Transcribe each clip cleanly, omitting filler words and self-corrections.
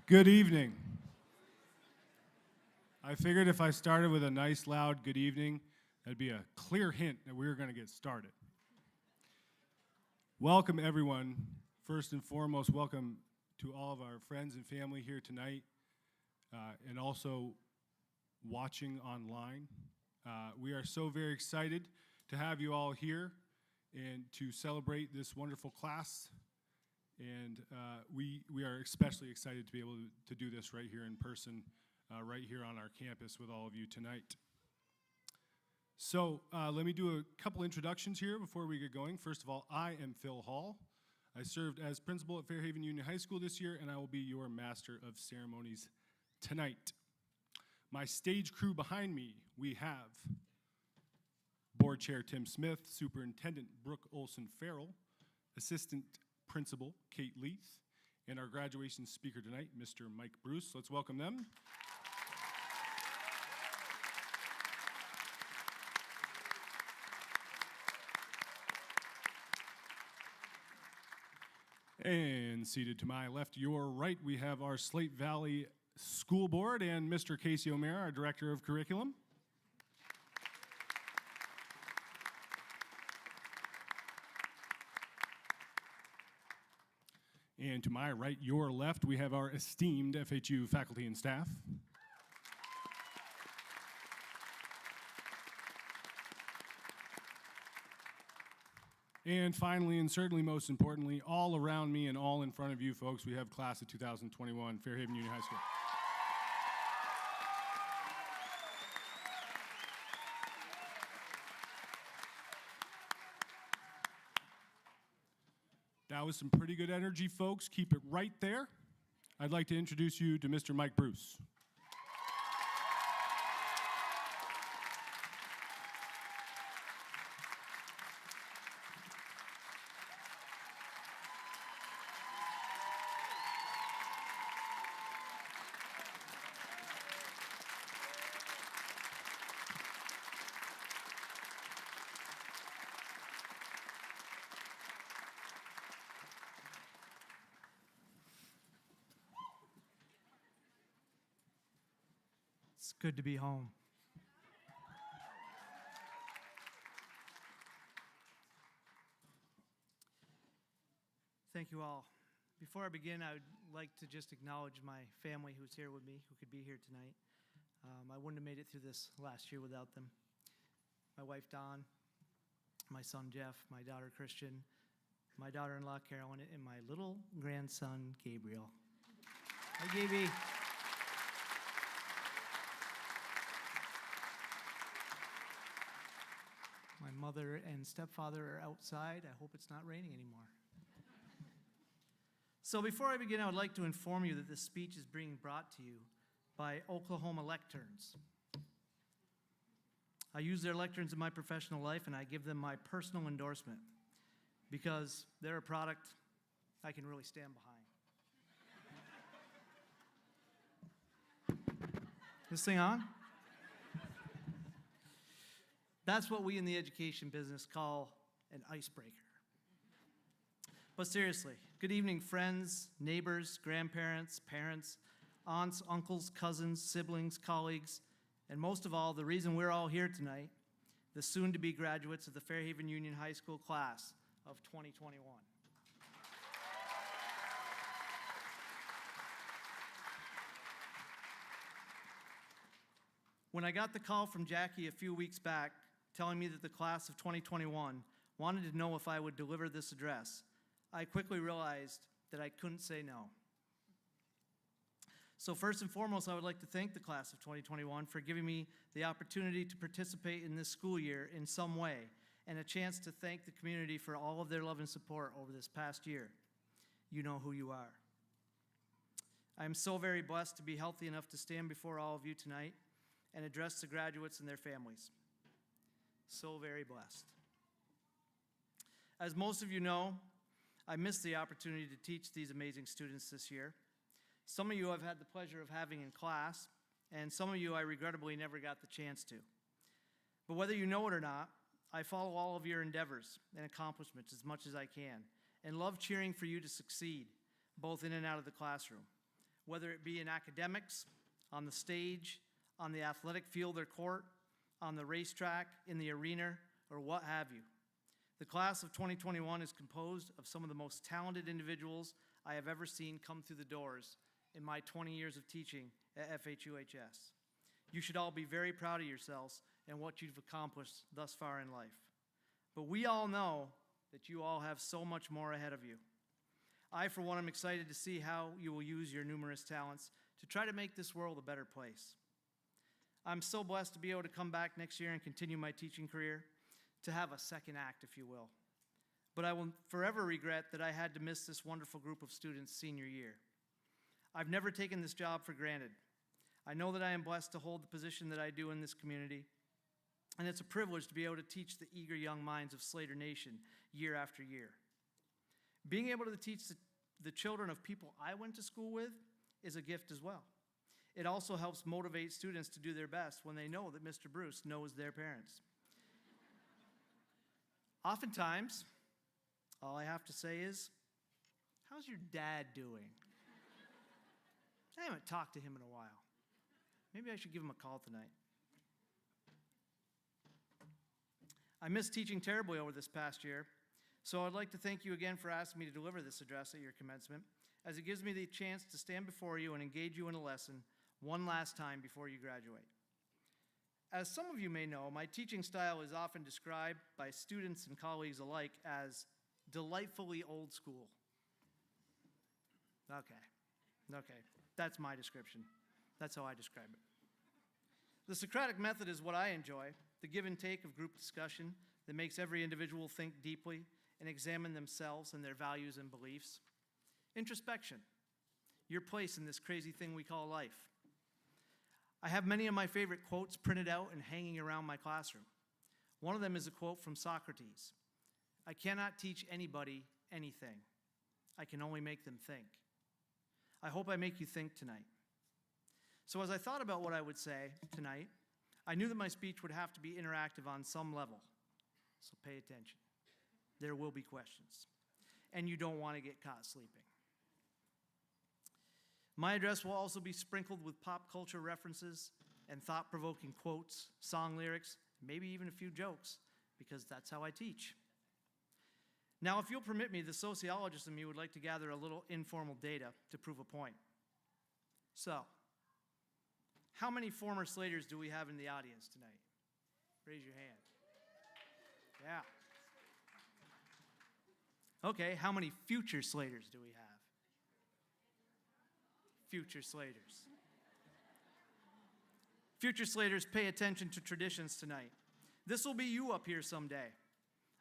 Good evening. I figured if I started with a nice, loud good evening, that'd be a clear hint that we were going to get started. Welcome, everyone. First and foremost, welcome to all of our friends and family here tonight, and also watching online. We are so very excited to have you all here and to celebrate this wonderful class. And we are especially excited to be able to do this right here in person, right here on our campus with all of you tonight. So let me do a couple introductions here before we get going. First of all, I am Phil Hall. I served as principal at Fairhaven Union High School this year, and I will be your master of ceremonies tonight. My stage crew behind me, we have Board Chair Tim Smith, Superintendent Brooke Olson-Farrell, Assistant Principal Kate Leith, and our graduation speaker tonight, Mr. Mike Bruce. Let's welcome them. And seated to my left, your right, we have our Slate Valley School Board and Mr. Casey O'Meara, our Director of Curriculum. And to my right, your left, we have our esteemed FHU faculty and staff. And finally, and certainly most importantly, all around me and all in front of you folks, we have class of 2021, Fairhaven Union High School. That was some pretty good energy, folks. Keep it right there. I'd like to introduce you to Mr. Mike Bruce. It's good to be home. Thank you all. Before I begin, I would like to just acknowledge my family who's here with me, who could be here tonight. I wouldn't have made it through this last year without them. My wife, Dawn, my son, Jeff, my daughter, Christian, my daughter-in-law, Carolyn, and my little grandson, Gabriel. Hi, Gaby. My mother and stepfather are outside. I hope it's not raining anymore. So before I begin, I would like to inform you that this speech is being brought to you by Oklahoma Lecterns. I use their lecterns in my professional life, and I give them my personal endorsement because they're a product I can really stand behind. This thing on? That's what we in the education business call an icebreaker. But seriously, good evening, friends, neighbors, grandparents, parents, aunts, uncles, cousins, siblings, colleagues, and most of all, the reason we're all here tonight, the soon-to-be graduates of the Fairhaven Union High School class of 2021. When I got the call from Jackie a few weeks back, telling me that the class of 2021 wanted to know if I would deliver this address, I quickly realized that I couldn't say no. So first and foremost, I would like to thank the class of 2021 for giving me the opportunity to participate in this school year in some way, and a chance to thank the community for all of their love and support over this past year. You know who you are. I am so very blessed to be healthy enough to stand before all of you tonight and address the graduates and their families. So very blessed. As most of you know, I missed the opportunity to teach these amazing students this year. Some of you I've had the pleasure of having in class, and some of you I regrettably never got the chance to. But whether you know it or not, I follow all of your endeavors and accomplishments as much as I can, and love cheering for you to succeed, both in and out of the classroom. whether it be in academics, on the stage, on the athletic field or court, on the racetrack, in the arena, or what have you. The class of 2021 is composed of some of the most talented individuals I have ever seen come through the doors in my 20 years of teaching at FHUHS. You should all be very proud of yourselves and what you've accomplished thus far in life. But we all know that you all have so much more ahead of you. I, for one, am excited to see how you will use your numerous talents to try to make this world a better place. I'm so blessed to be able to come back next year and continue my teaching career, to have a second act, if you will. But I will forever regret that I had to miss this wonderful group of students senior year. I've never taken this job for granted. I know that I am blessed to hold the position that I do in this community, and it's a privilege to be able to teach the eager young minds of Slater Nation year after year. Being able to teach the children of people I went to school with is a gift as well. It also helps motivate students to do their best when they know that Mr. Bruce knows their parents. Oftentimes, all I have to say is, "How's your dad doing?" I haven't talked to him in a while. Maybe I should give him a call tonight. I missed teaching terribly over this past year, so I'd like to thank you again for asking me to deliver this address at your commencement, as it gives me the chance to stand before you and engage you in a lesson one last time before you graduate. As some of you may know, my teaching style is often described by students and colleagues alike as delightfully old school. Okay, that's my description. That's how I describe it. The Socratic method is what I enjoy, the give and take of group discussion that makes every individual think deeply and examine themselves and their values and beliefs. Introspection, your place in this crazy thing we call life. I have many of my favorite quotes printed out and hanging around my classroom. One of them is a quote from Socrates. "I cannot teach anybody anything. I can only make them think." I hope I make you think tonight. So as I thought about what I would say tonight, I knew that my speech would have to be interactive on some level. So pay attention. There will be questions. And you don't want to get caught sleeping. My address will also be sprinkled with pop culture references and thought-provoking quotes, song lyrics, maybe even a few jokes, because that's how I teach. Now, if you'll permit me, the sociologist in me would like to gather a little informal data to prove a point. So, how many former Slaters do we have in the audience tonight? Raise your hand. Yeah. Okay, how many future Slaters do we have? Future Slaters. Future Slaters, pay attention to traditions tonight. This will be you up here someday.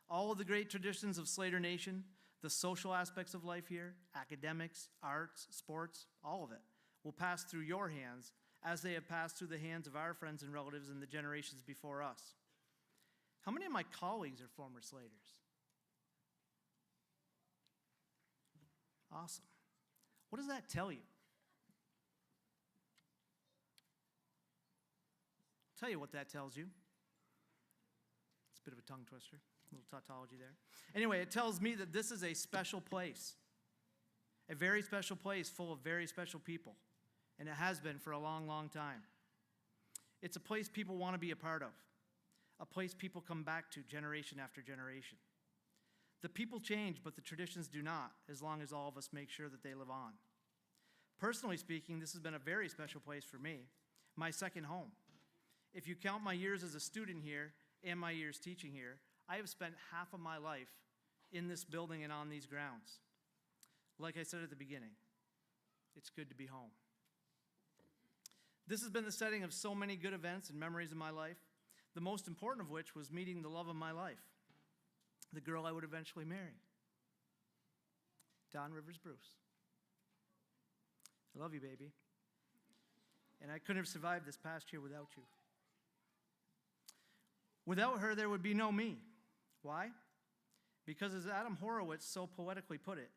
All of the great traditions of Slater Nation, the social aspects of life here, academics, arts, sports, all of it, will pass through your hands as they have passed through the hands of our friends and relatives in the generations before us. How many of my colleagues are former Slaters? Awesome. What does that tell you? I'll tell you what that tells you. It's a bit of a tongue twister, a little tautology there. Anyway, it tells me that this is a special place, a very special place full of very special people, and it has been for a long, long time. It's a place people want to be a part of, a place people come back to generation after generation. The people change, but the traditions do not, as long as all of us make sure that they live on. Personally speaking, this has been a very special place for me, my second home. If you count my years as a student here and my years teaching here, I have spent half of my life in this building and on these grounds. Like I said at the beginning, it's good to be home. This has been the setting of so many good events and memories in my life, the most important of which was meeting the love of my life, the girl I would eventually marry, Dawn Rivers Bruce. I love you, baby. And I couldn't have survived this past year without you. Without her, there would be no me. Why? Because as Adam Horowitz so poetically put it,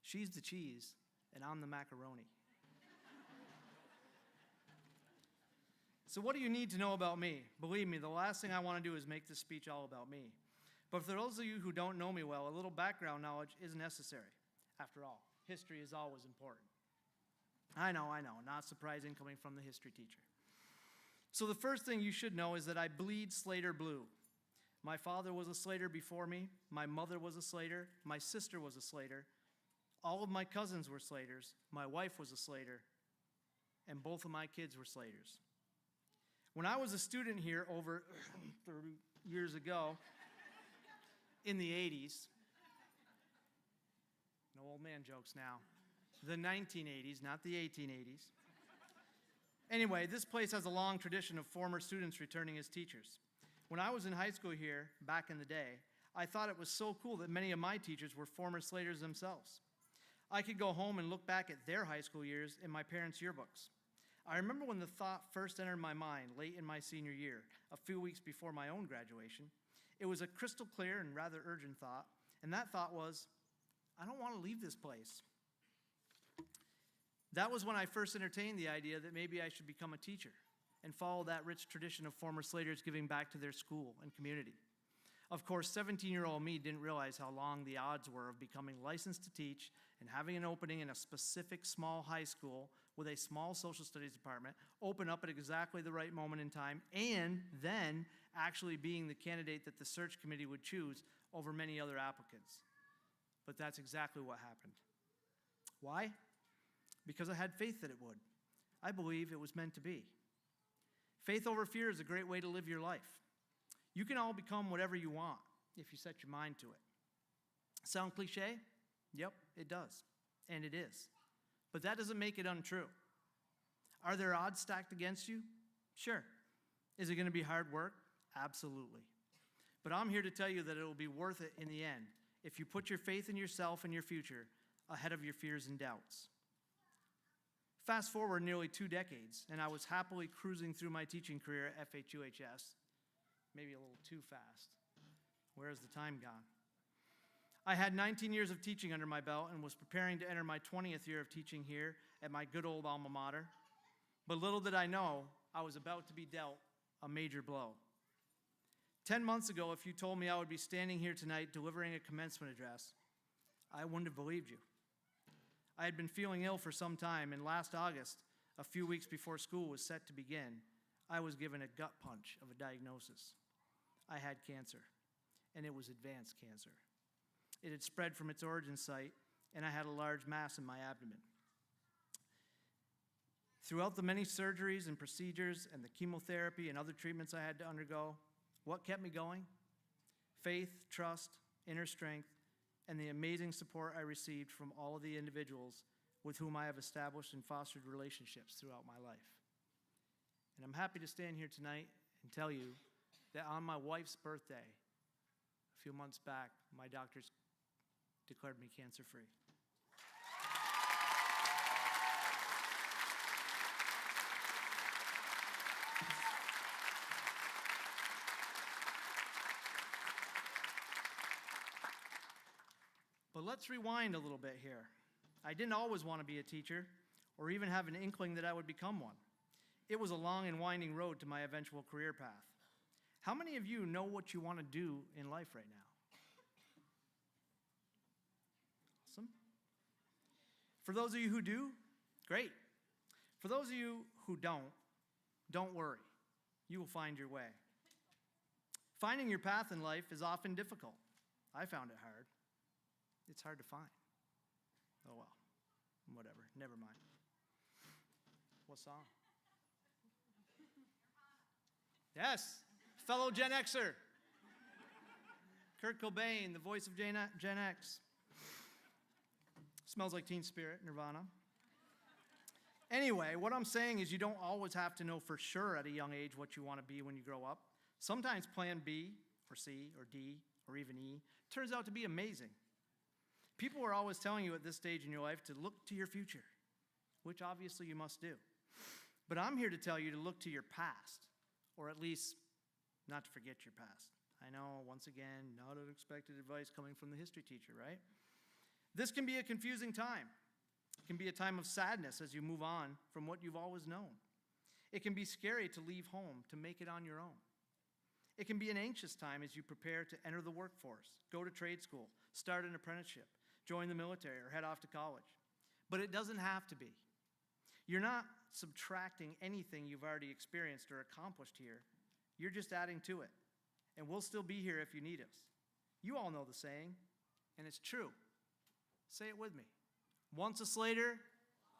she's the cheese and I'm the macaroni. So what do you need to know about me? Believe me, the last thing I want to do is make this speech all about me. But for those of you who don't know me well, a little background knowledge is necessary. After all, history is always important. I know, not surprising coming from the history teacher. So the first thing you should know is that I bleed Slater blue. My father was a Slater before me, my mother was a Slater, my sister was a Slater, all of my cousins were Slaters, my wife was a Slater, and both of my kids were Slaters. When I was a student here over 30 years ago, in the 80s, no old man jokes now, the 1980s, not the 1880s. Anyway, this place has a long tradition of former students returning as teachers. When I was in high school here, back in the day, I thought it was so cool that many of my teachers were former Slaters themselves. I could go home and look back at their high school years in my parents' yearbooks. I remember when the thought first entered my mind late in my senior year, a few weeks before my own graduation. It was a crystal clear and rather urgent thought, and that thought was, I don't want to leave this place. That was when I first entertained the idea that maybe I should become a teacher and follow that rich tradition of former Slaters giving back to their school and community. Of course, 17-year-old me didn't realize how long the odds were of becoming licensed to teach and having an opening in a specific small high school with a small social studies department open up at exactly the right moment in time, and then actually being the candidate that the search committee would choose over many other applicants. But that's exactly what happened. Why? Because I had faith that it would. I believe it was meant to be. Faith over fear is a great way to live your life. You can all become whatever you want if you set your mind to it. Sound cliche? Yep, it does. And it is. But that doesn't make it untrue. Are there odds stacked against you? Sure. Is it going to be hard work? Absolutely. But I'm here to tell you that it will be worth it in the end if you put your faith in yourself and your future ahead of your fears and doubts. Fast forward nearly 2 decades, and I was happily cruising through my teaching career at FHUHS. Maybe a little too fast. Where has the time gone? I had 19 years of teaching under my belt and was preparing to enter my 20th year of teaching here at my good old alma mater. But little did I know, I was about to be dealt a major blow. 10 months ago, if you told me I would be standing here tonight delivering a commencement address, I wouldn't have believed you. I had been feeling ill for some time, and last August, a few weeks before school was set to begin, I was given a gut punch of a diagnosis. I had cancer, and it was advanced cancer. It had spread from its origin site, and I had a large mass in my abdomen. Throughout the many surgeries and procedures and the chemotherapy and other treatments I had to undergo, what kept me going? Faith, trust, inner strength, and the amazing support I received from all of the individuals with whom I have established and fostered relationships throughout my life. And I'm happy to stand here tonight and tell you that on my wife's birthday, a few months back, my doctors declared me cancer-free. But let's rewind a little bit here. I didn't always want to be a teacher or even have an inkling that I would become one. It was a long and winding road to my eventual career path. How many of you know what you want to do in life right now? Awesome. For those of you who do, great. For those of you who don't worry. You will find your way. Finding your path in life is often difficult. I found it hard. It's hard to find. Oh well, whatever, never mind. What song? Yes, fellow Gen Xer. Kurt Cobain, the voice of Gen X. Smells like Teen Spirit, Nirvana. Anyway, what I'm saying is you don't always have to know for sure at a young age what you want to be when you grow up. Sometimes plan B, or C, or D, or even E turns out to be amazing. People are always telling you at this stage in your life to look to your future, which obviously you must do. But I'm here to tell you to look to your past, or at least not to forget your past. I know, once again, not unexpected advice coming from the history teacher, right? This can be a confusing time. It can be a time of sadness as you move on from what you've always known. It can be scary to leave home, to make it on your own. It can be an anxious time as you prepare to enter the workforce, go to trade school, start an apprenticeship, join the military, or head off to college. But it doesn't have to be. You're not subtracting anything you've already experienced or accomplished here. You're just adding to it. And we'll still be here if you need us. You all know the saying, and it's true. Say it with me. Once a Slater.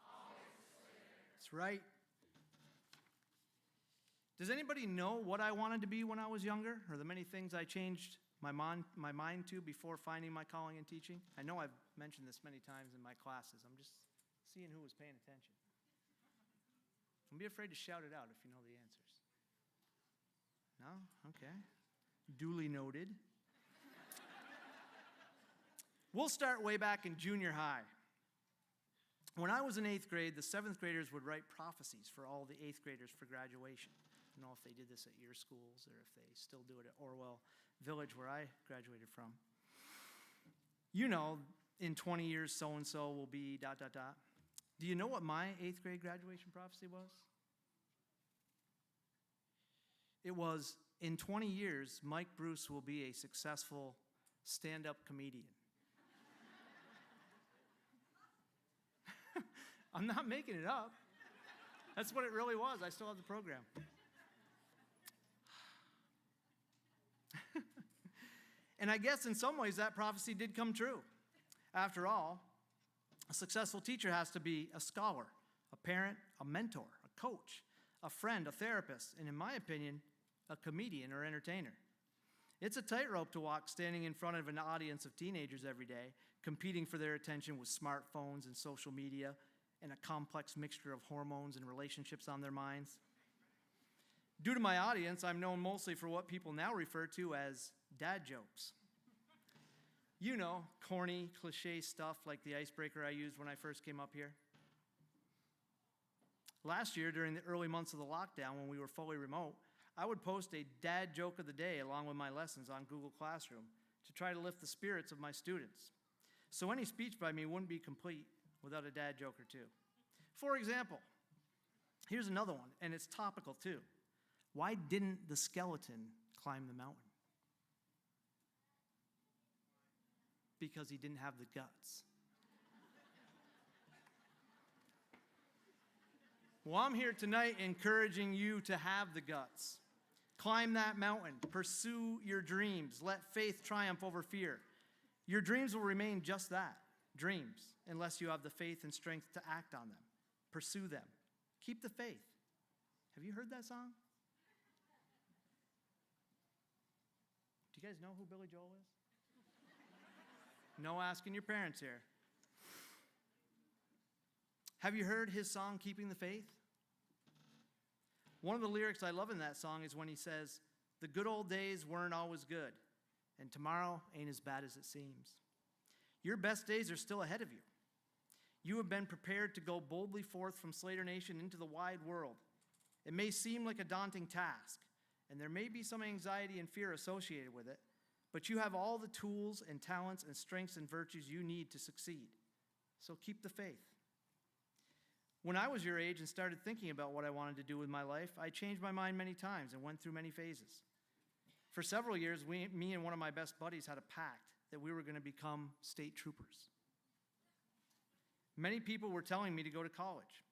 Always a Slater. That's right. Does anybody know what I wanted to be when I was younger, or the many things I changed my mind to before finding my calling in teaching? I know I've mentioned this many times in my classes. I'm just seeing who was paying attention. Don't be afraid to shout it out if you know the answers. No? Okay. Duly noted. We'll start way back in junior high. When I was in 8th grade, the 7th graders would write prophecies for all the 8th graders for graduation. I don't know if they did this at your schools or if they still do it at Orwell Village, where I graduated from. You know, in 20 years, so-and-so will be ... Do you know what my 8th grade graduation prophecy was? It was, in 20 years, Mike Bruce will be a successful stand-up comedian. I'm not making it up. That's what it really was. I still have the program. And I guess in some ways that prophecy did come true. After all, a successful teacher has to be a scholar, a parent, a mentor, a coach, a friend, a therapist, and in my opinion, a comedian or entertainer. It's a tightrope to walk standing in front of an audience of teenagers every day, competing for their attention with smartphones and social media and a complex mixture of hormones and relationships on their minds. Due to my audience, I'm known mostly for what people now refer to as dad jokes. You know, corny, cliche stuff like the icebreaker I used when I first came up here. Last year, during the early months of the lockdown when we were fully remote, I would post a dad joke of the day along with my lessons on Google Classroom to try to lift the spirits of my students. So any speech by me wouldn't be complete without a dad joke or two. For example, here's another one, and it's topical too. Why didn't the skeleton climb the mountain? Because he didn't have the guts. Well, I'm here tonight encouraging you to have the guts. Climb that mountain. Pursue your dreams. Let faith triumph over fear. Your dreams will remain just that, dreams, unless you have the faith and strength to act on them. Pursue them. Keep the faith. Have you heard that song? Do you guys know who Billy Joel is? No asking your parents here. Have you heard his song, Keeping the Faith? One of the lyrics I love in that song is when he says, "The good old days weren't always good, and tomorrow ain't as bad as it seems." Your best days are still ahead of you. You have been prepared to go boldly forth from Slater Nation into the wide world. It may seem like a daunting task, and there may be some anxiety and fear associated with it, but you have all the tools and talents and strengths and virtues you need to succeed. So keep the faith. When I was your age and started thinking about what I wanted to do with my life, I changed my mind many times and went through many phases. For several years, me and one of my best buddies had a pact that we were going to become state troopers. Many people were telling me to go to college,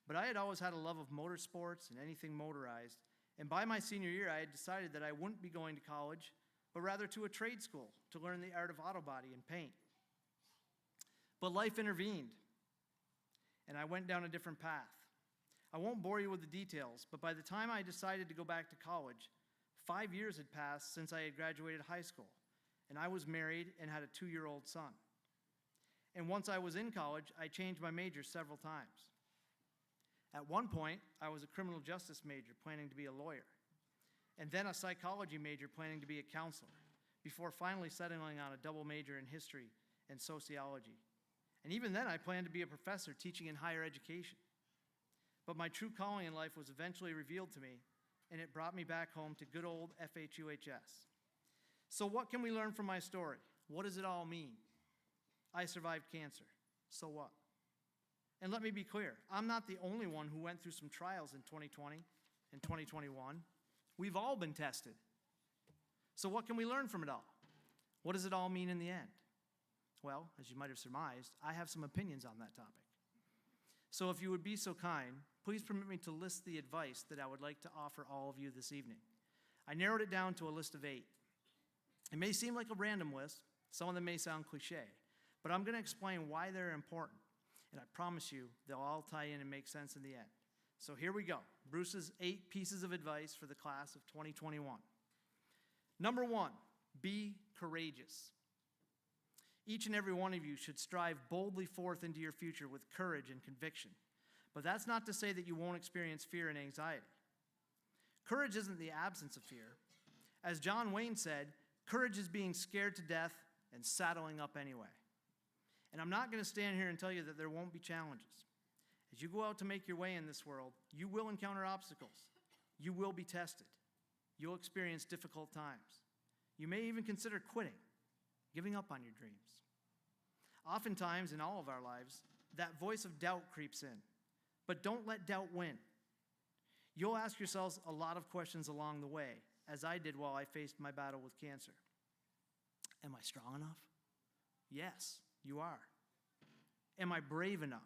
but I had always had a love of motorsports and anything motorized, and by my senior year, I had decided that I wouldn't be going to college, but rather to a trade school to learn the art of auto body and paint. But life intervened, and I went down a different path. I won't bore you with the details, but by the time I decided to go back to college, 5 years had passed since I had graduated high school, and I was married and had a 2-year-old son. And once I was in college, I changed my major several times. At one point, I was a criminal justice major planning to be a lawyer, and then a psychology major planning to be a counselor, before finally settling on a double major in history and sociology. And even then, I planned to be a professor teaching in higher education. But my true calling in life was eventually revealed to me, and it brought me back home to good old FHUHS. So what can we learn from my story? What does it all mean? I survived cancer. So what? And let me be clear, I'm not the only one who went through some trials in 2020 and 2021. We've all been tested. So what can we learn from it all? What does it all mean in the end? Well, as you might have surmised, I have some opinions on that topic. So if you would be so kind, please permit me to list the advice that I would like to offer all of you this evening. I narrowed it down to a list of 8. It may seem like a random list. Some of them may sound cliche, but I'm going to explain why they're important. And I promise you, they'll all tie in and make sense in the end. So here we go. Bruce's 8 pieces of advice for the class of 2021. Number 1, be courageous. Each and every one of you should strive boldly forth into your future with courage and conviction. But that's not to say that you won't experience fear and anxiety. Courage isn't the absence of fear. As John Wayne said, courage is being scared to death and saddling up anyway. And I'm not going to stand here and tell you that there won't be challenges. As you go out to make your way in this world, you will encounter obstacles. You will be tested. You'll experience difficult times. You may even consider quitting, giving up on your dreams. Oftentimes in all of our lives, that voice of doubt creeps in. But don't let doubt win. You'll ask yourselves a lot of questions along the way, as I did while I faced my battle with cancer. Am I strong enough? Yes, you are. Am I brave enough?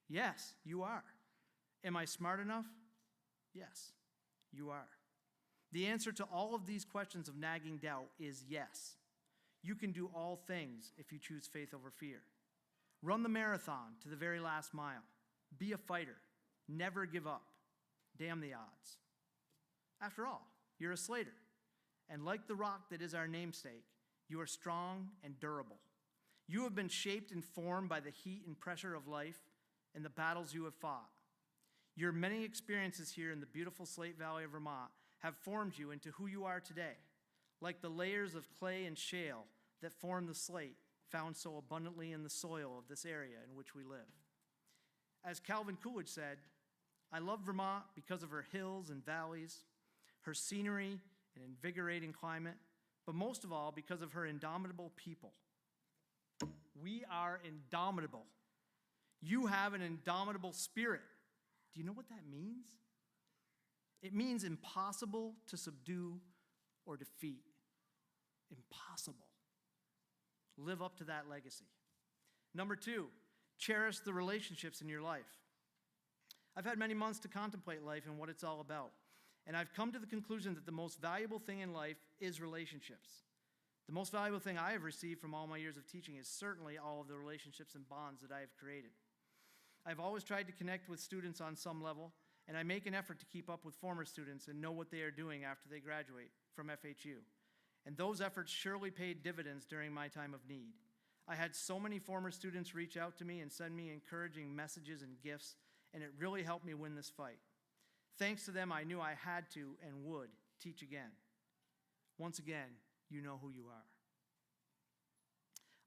Yes, you are. Am I smart enough? Yes, you are. The answer to all of these questions of nagging doubt is yes. You can do all things if you choose faith over fear. Run the marathon to the very last mile. Be a fighter. Never give up. Damn the odds. After all, you're a Slater. And like the rock that is our namesake, you are strong and durable. You have been shaped and formed by the heat and pressure of life and the battles you have fought. Your many experiences here in the beautiful Slate Valley of Vermont have formed you into who you are today, like the layers of clay and shale that form the slate found so abundantly in the soil of this area in which we live. As Calvin Coolidge said, I love Vermont because of her hills and valleys, her scenery and invigorating climate, but most of all because of her indomitable people. We are indomitable. You have an indomitable spirit. Do you know what that means? It means impossible to subdue or defeat. Impossible. Live up to that legacy. Number 2, cherish the relationships in your life. I've had many months to contemplate life and what it's all about, and I've come to the conclusion that the most valuable thing in life is relationships. The most valuable thing I have received from all my years of teaching is certainly all of the relationships and bonds that I have created. I've always tried to connect with students on some level, and I make an effort to keep up with former students and know what they are doing after they graduate from FHU. And those efforts surely paid dividends during my time of need. I had so many former students reach out to me and send me encouraging messages and gifts, and it really helped me win this fight. Thanks to them, I knew I had to and would teach again. Once again, you know who you are.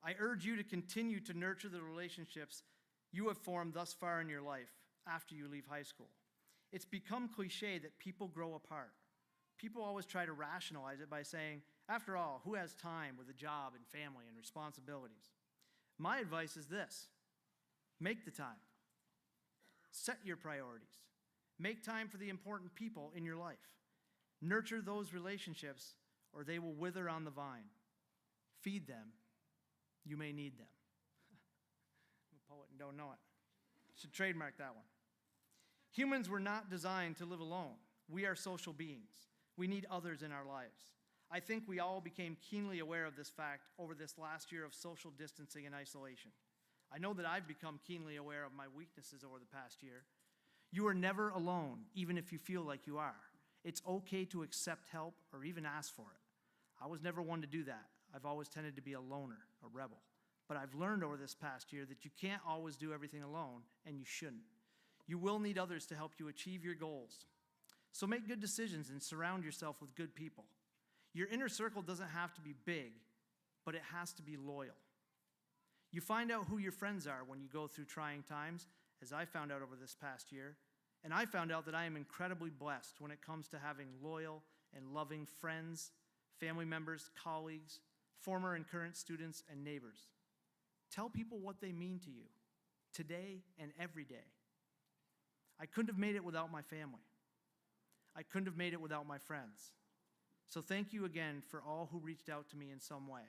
I urge you to continue to nurture the relationships you have formed thus far in your life after you leave high school. It's become cliche that people grow apart. People always try to rationalize it by saying, after all, who has time with a job and family and responsibilities? My advice is this: make the time. Set your priorities. Make time for the important people in your life. Nurture those relationships, or they will wither on the vine. Feed them. You may need them. I'm a poet and don't know it. Should trademark that one. Humans were not designed to live alone. We are social beings. We need others in our lives. I think we all became keenly aware of this fact over this last year of social distancing and isolation. I know that I've become keenly aware of my weaknesses over the past year. You are never alone, even if you feel like you are. It's okay to accept help or even ask for it. I was never one to do that. I've always tended to be a loner, a rebel. But I've learned over this past year that you can't always do everything alone, and you shouldn't. You will need others to help you achieve your goals. So make good decisions and surround yourself with good people. Your inner circle doesn't have to be big, but it has to be loyal. You find out who your friends are when you go through trying times, as I found out over this past year, and I found out that I am incredibly blessed when it comes to having loyal and loving friends, family members, colleagues, former and current students, and neighbors. Tell people what they mean to you, today and every day. I couldn't have made it without my family. I couldn't have made it without my friends. So thank you again for all who reached out to me in some way.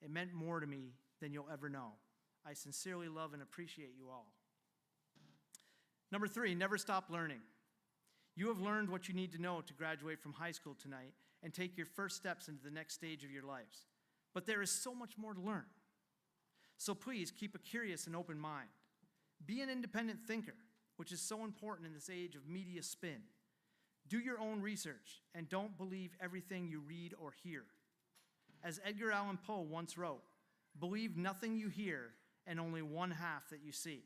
It meant more to me than you'll ever know. I sincerely love and appreciate you all. Number 3, never stop learning. You have learned what you need to know to graduate from high school tonight and take your first steps into the next stage of your lives. But there is so much more to learn. So please keep a curious and open mind. Be an independent thinker, which is so important in this age of media spin. Do your own research and don't believe everything you read or hear. As Edgar Allan Poe once wrote, believe nothing you hear and only one half that you see,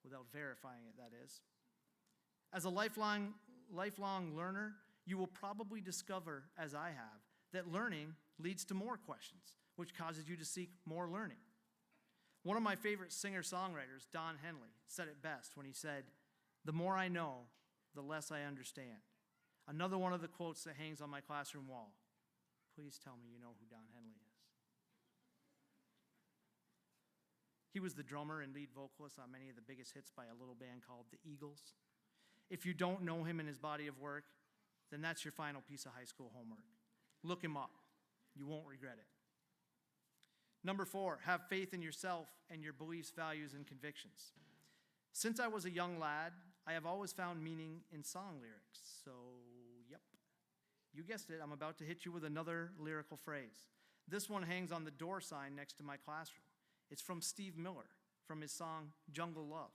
without verifying it, that is. As a lifelong learner, you will probably discover, as I have, that learning leads to more questions, which causes you to seek more learning. One of my favorite singer-songwriters, Don Henley, said it best when he said, "The more I know, the less I understand." Another one of the quotes that hangs on my classroom wall. Please tell me you know who Don Henley is. He was the drummer and lead vocalist on many of the biggest hits by a little band called the Eagles. If you don't know him and his body of work, then that's your final piece of high school homework. Look him up. You won't regret it. Number 4, have faith in yourself and your beliefs, values, and convictions. Since I was a young lad, I have always found meaning in song lyrics. So, yep. You guessed it, I'm about to hit you with another lyrical phrase. This one hangs on the door sign next to my classroom. It's from Steve Miller, from his song, Jungle Love.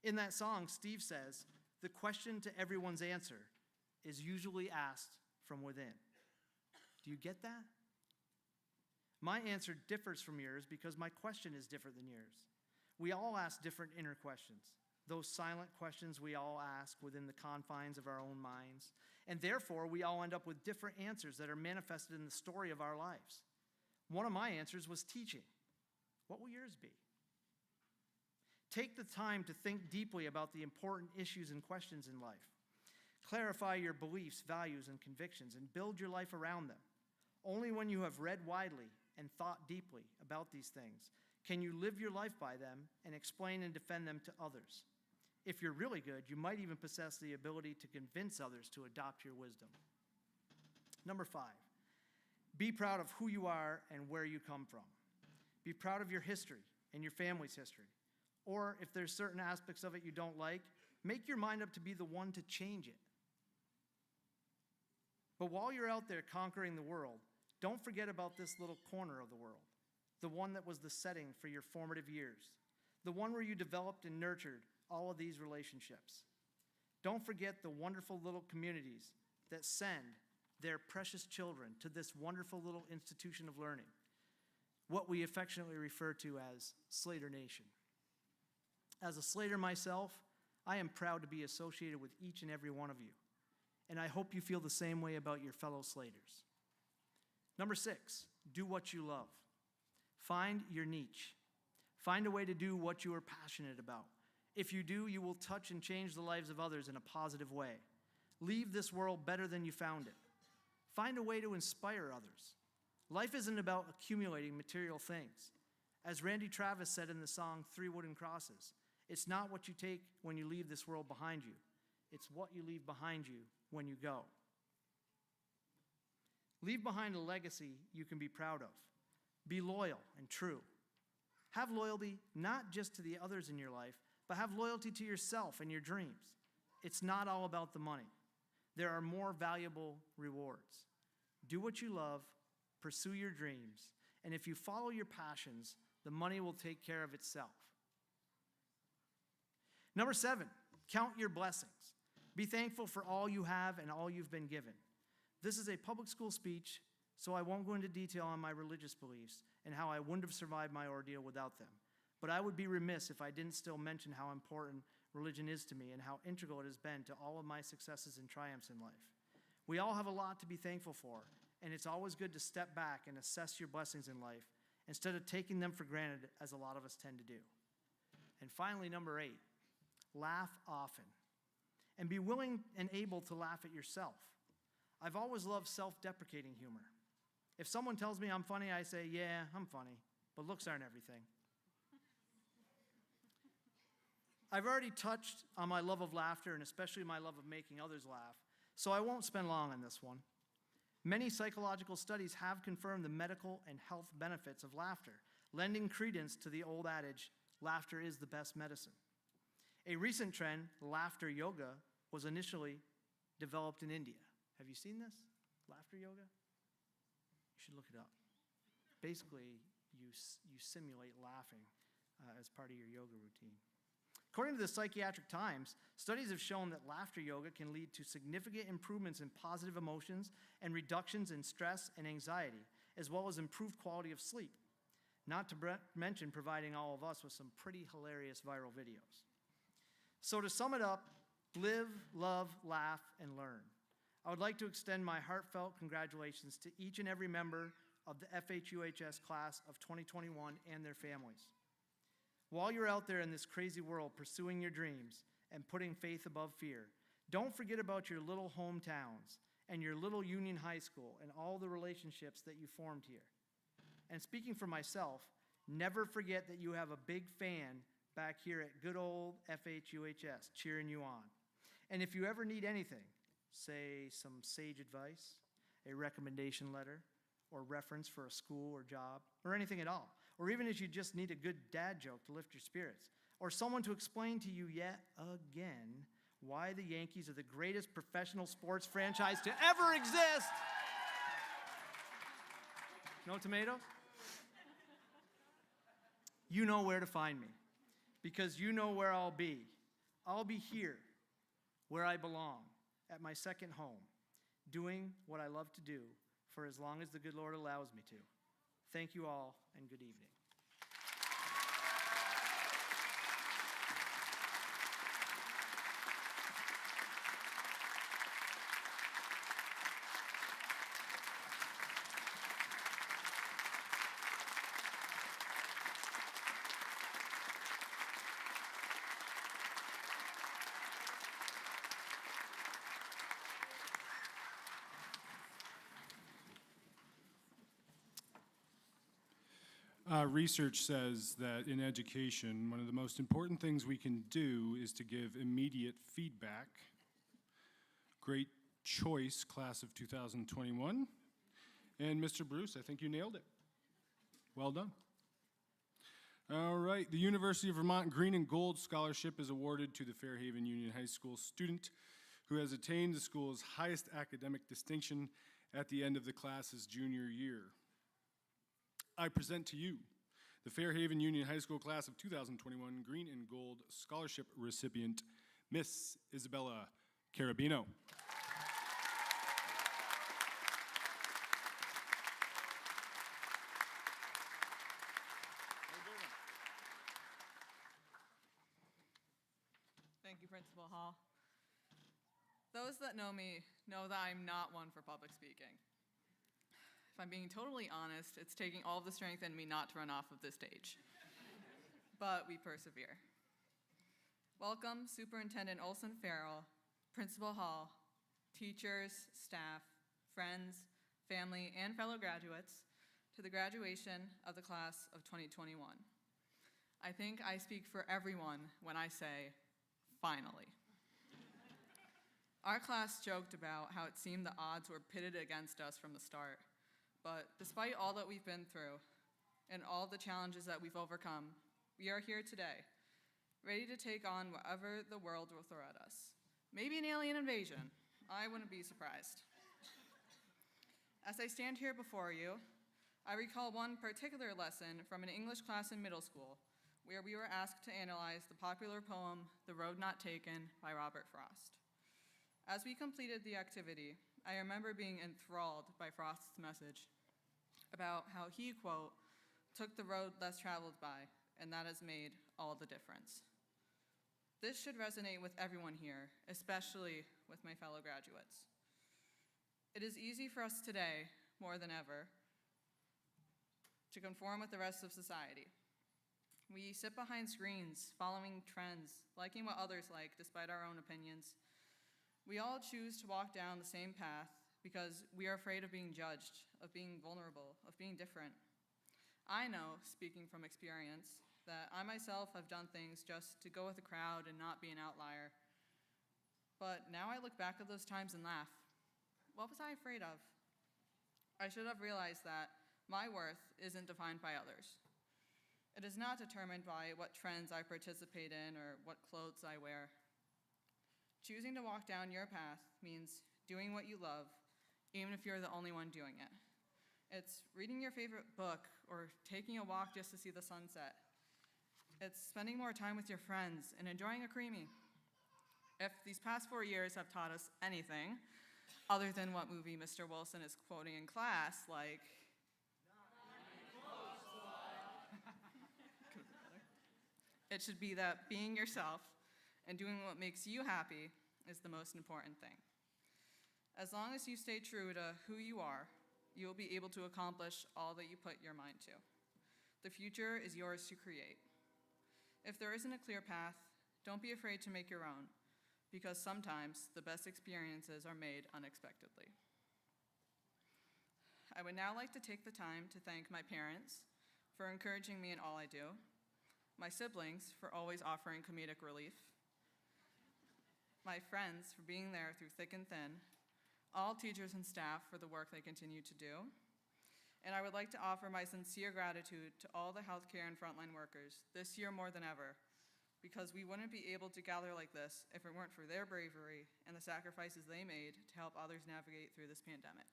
In that song, Steve says, the question to everyone's answer is usually asked from within. Do you get that? My answer differs from yours because my question is different than yours. We all ask different inner questions, those silent questions we all ask within the confines of our own minds, and therefore we all end up with different answers that are manifested in the story of our lives. One of my answers was teaching. What will yours be? Take the time to think deeply about the important issues and questions in life. Clarify your beliefs, values, and convictions, and build your life around them. Only when you have read widely and thought deeply about these things can you live your life by them and explain and defend them to others. If you're really good, you might even possess the ability to convince others to adopt your wisdom. Number 5, be proud of who you are and where you come from. Be proud of your history and your family's history. Or if there's certain aspects of it you don't like, make your mind up to be the one to change it. But while you're out there conquering the world, don't forget about this little corner of the world, the one that was the setting for your formative years, the one where you developed and nurtured all of these relationships. Don't forget the wonderful little communities that send their precious children to this wonderful little institution of learning, what we affectionately refer to as Slater Nation. As a Slater myself, I am proud to be associated with each and every one of you, and I hope you feel the same way about your fellow Slaters. Number 6, do what you love. Find your niche. Find a way to do what you are passionate about. If you do, you will touch and change the lives of others in a positive way. Leave this world better than you found it. Find a way to inspire others. Life isn't about accumulating material things. As Randy Travis said in the song 3 Wooden Crosses, it's not what you take when you leave this world behind you. It's what you leave behind you when you go. Leave behind a legacy you can be proud of. Be loyal and true. Have loyalty not just to the others in your life, but have loyalty to yourself and your dreams. It's not all about the money. There are more valuable rewards. Do what you love, pursue your dreams, and if you follow your passions, the money will take care of itself. Number 7, count your blessings. Be thankful for all you have and all you've been given. This is a public school speech, so I won't go into detail on my religious beliefs and how I wouldn't have survived my ordeal without them. But I would be remiss if I didn't still mention how important religion is to me and how integral it has been to all of my successes and triumphs in life. We all have a lot to be thankful for, and it's always good to step back and assess your blessings in life instead of taking them for granted, as a lot of us tend to do. And finally, number 8, laugh often. And be willing and able to laugh at yourself. I've always loved self-deprecating humor. If someone tells me I'm funny, I say, yeah, I'm funny, but looks aren't everything. I've already touched on my love of laughter and especially my love of making others laugh, so I won't spend long on this one. Many psychological studies have confirmed the medical and health benefits of laughter, lending credence to the old adage, laughter is the best medicine. A recent trend, laughter yoga, was initially developed in India. Have you seen this? Laughter yoga? You should look it up. Basically, you simulate laughing as part of your yoga routine. According to the Psychiatric Times, studies have shown that laughter yoga can lead to significant improvements in positive emotions and reductions in stress and anxiety, as well as improved quality of sleep, not to mention providing all of us with some pretty hilarious viral videos. So to sum it up, live, love, laugh, and learn. I would like to extend my heartfelt congratulations to each and every member of the FHUHS class of 2021 and their families. While you're out there in this crazy world pursuing your dreams and putting faith above fear, don't forget about your little hometowns and your little Union High School and all the relationships that you formed here. And speaking for myself, never forget that you have a big fan back here at good old FHUHS cheering you on. And if you ever need anything, say some sage advice, a recommendation letter, or reference for a school or job, or anything at all, or even if you just need a good dad joke to lift your spirits, or someone to explain to you yet again why the Yankees are the greatest professional sports franchise to ever exist. No tomatoes? You know where to find me, because you know where I'll be. I'll be here, where I belong, at my second home, doing what I love to do for as long as the good Lord allows me to. Thank you all, and good evening. Research says that in education, one of the most important things we can do is to give immediate feedback. Great choice, class of 2021. And Mr. Bruce, I think you nailed it. Well done. All right, the University of Vermont Green and Gold Scholarship is awarded to the Fairhaven Union High School student who has attained the school's highest academic distinction at the end of the class's junior year. I present to you the Fairhaven Union High School class of 2021 Green and Gold Scholarship recipient, Miss Isabella Carabino. Thank you, Principal Hall. Those that know me know that I'm not one for public speaking. If I'm being totally honest, it's taking all of the strength in me not to run off of this stage. But we persevere. Welcome, Superintendent Olson Farrell, Principal Hall, teachers, staff, friends, family, and fellow graduates to the graduation of the class of 2021. I think I speak for everyone when I say, finally. Our class joked about how it seemed the odds were pitted against us from the start. But despite all that we've been through and all the challenges that we've overcome, we are here today, ready to take on whatever the world will throw at us. Maybe an alien invasion. I wouldn't be surprised. As I stand here before you, I recall one particular lesson from an English class in middle school, where we were asked to analyze the popular poem, The Road Not Taken, by Robert Frost. As we completed the activity, I remember being enthralled by Frost's message about how he, quote, took the road less traveled by, and that has made all the difference. This should resonate with everyone here, especially with my fellow graduates. It is easy for us today, more than ever, to conform with the rest of society. We sit behind screens, following trends, liking what others like despite our own opinions. We all choose to walk down the same path because we are afraid of being judged, of being vulnerable, of being different. I know, speaking from experience, that I myself have done things just to go with the crowd and not be an outlier. But now I look back at those times and laugh. What was I afraid of? I should have realized that my worth isn't defined by others. It is not determined by what trends I participate in or what clothes I wear. Choosing to walk down your path means doing what you love, even if you're the only one doing it. It's reading your favorite book or taking a walk just to see the sunset. It's spending more time with your friends and enjoying a creamy. If these past 4 years have taught us anything, other than what movie Mr. Wilson is quoting in class, like, it should be that being yourself and doing what makes you happy is the most important thing. As long as you stay true to who you are, you will be able to accomplish all that you put your mind to. The future is yours to create. If there isn't a clear path, don't be afraid to make your own, because sometimes the best experiences are made unexpectedly. I would now like to take the time to thank my parents for encouraging me in all I do, my siblings for always offering comedic relief, my friends for being there through thick and thin, all teachers and staff for the work they continue to do, and I would like to offer my sincere gratitude to all the healthcare and frontline workers, this year more than ever, because we wouldn't be able to gather like this if it weren't for their bravery and the sacrifices they made to help others navigate through this pandemic.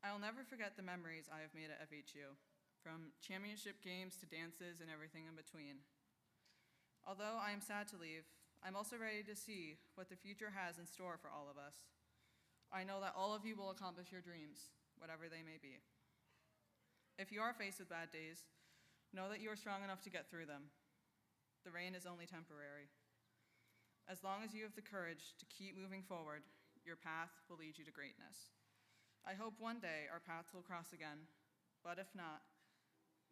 I will never forget the memories I have made at FHU, from championship games to dances and everything in between. Although I am sad to leave, I'm also ready to see what the future has in store for all of us. I know that all of you will accomplish your dreams, whatever they may be. If you are faced with bad days, know that you are strong enough to get through them. The rain is only temporary. As long as you have the courage to keep moving forward, your path will lead you to greatness. I hope one day our paths will cross again, but if not,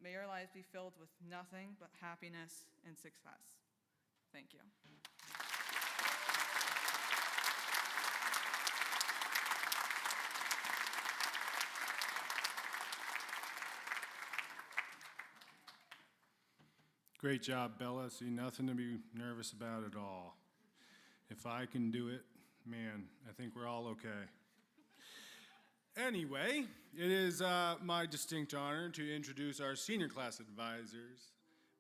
may your lives be filled with nothing but happiness and success. Thank you. Great job, Bella. See, nothing to be nervous about at all. If I can do it, man, I think we're all okay. Anyway, it is my distinct honor to introduce our senior class advisors,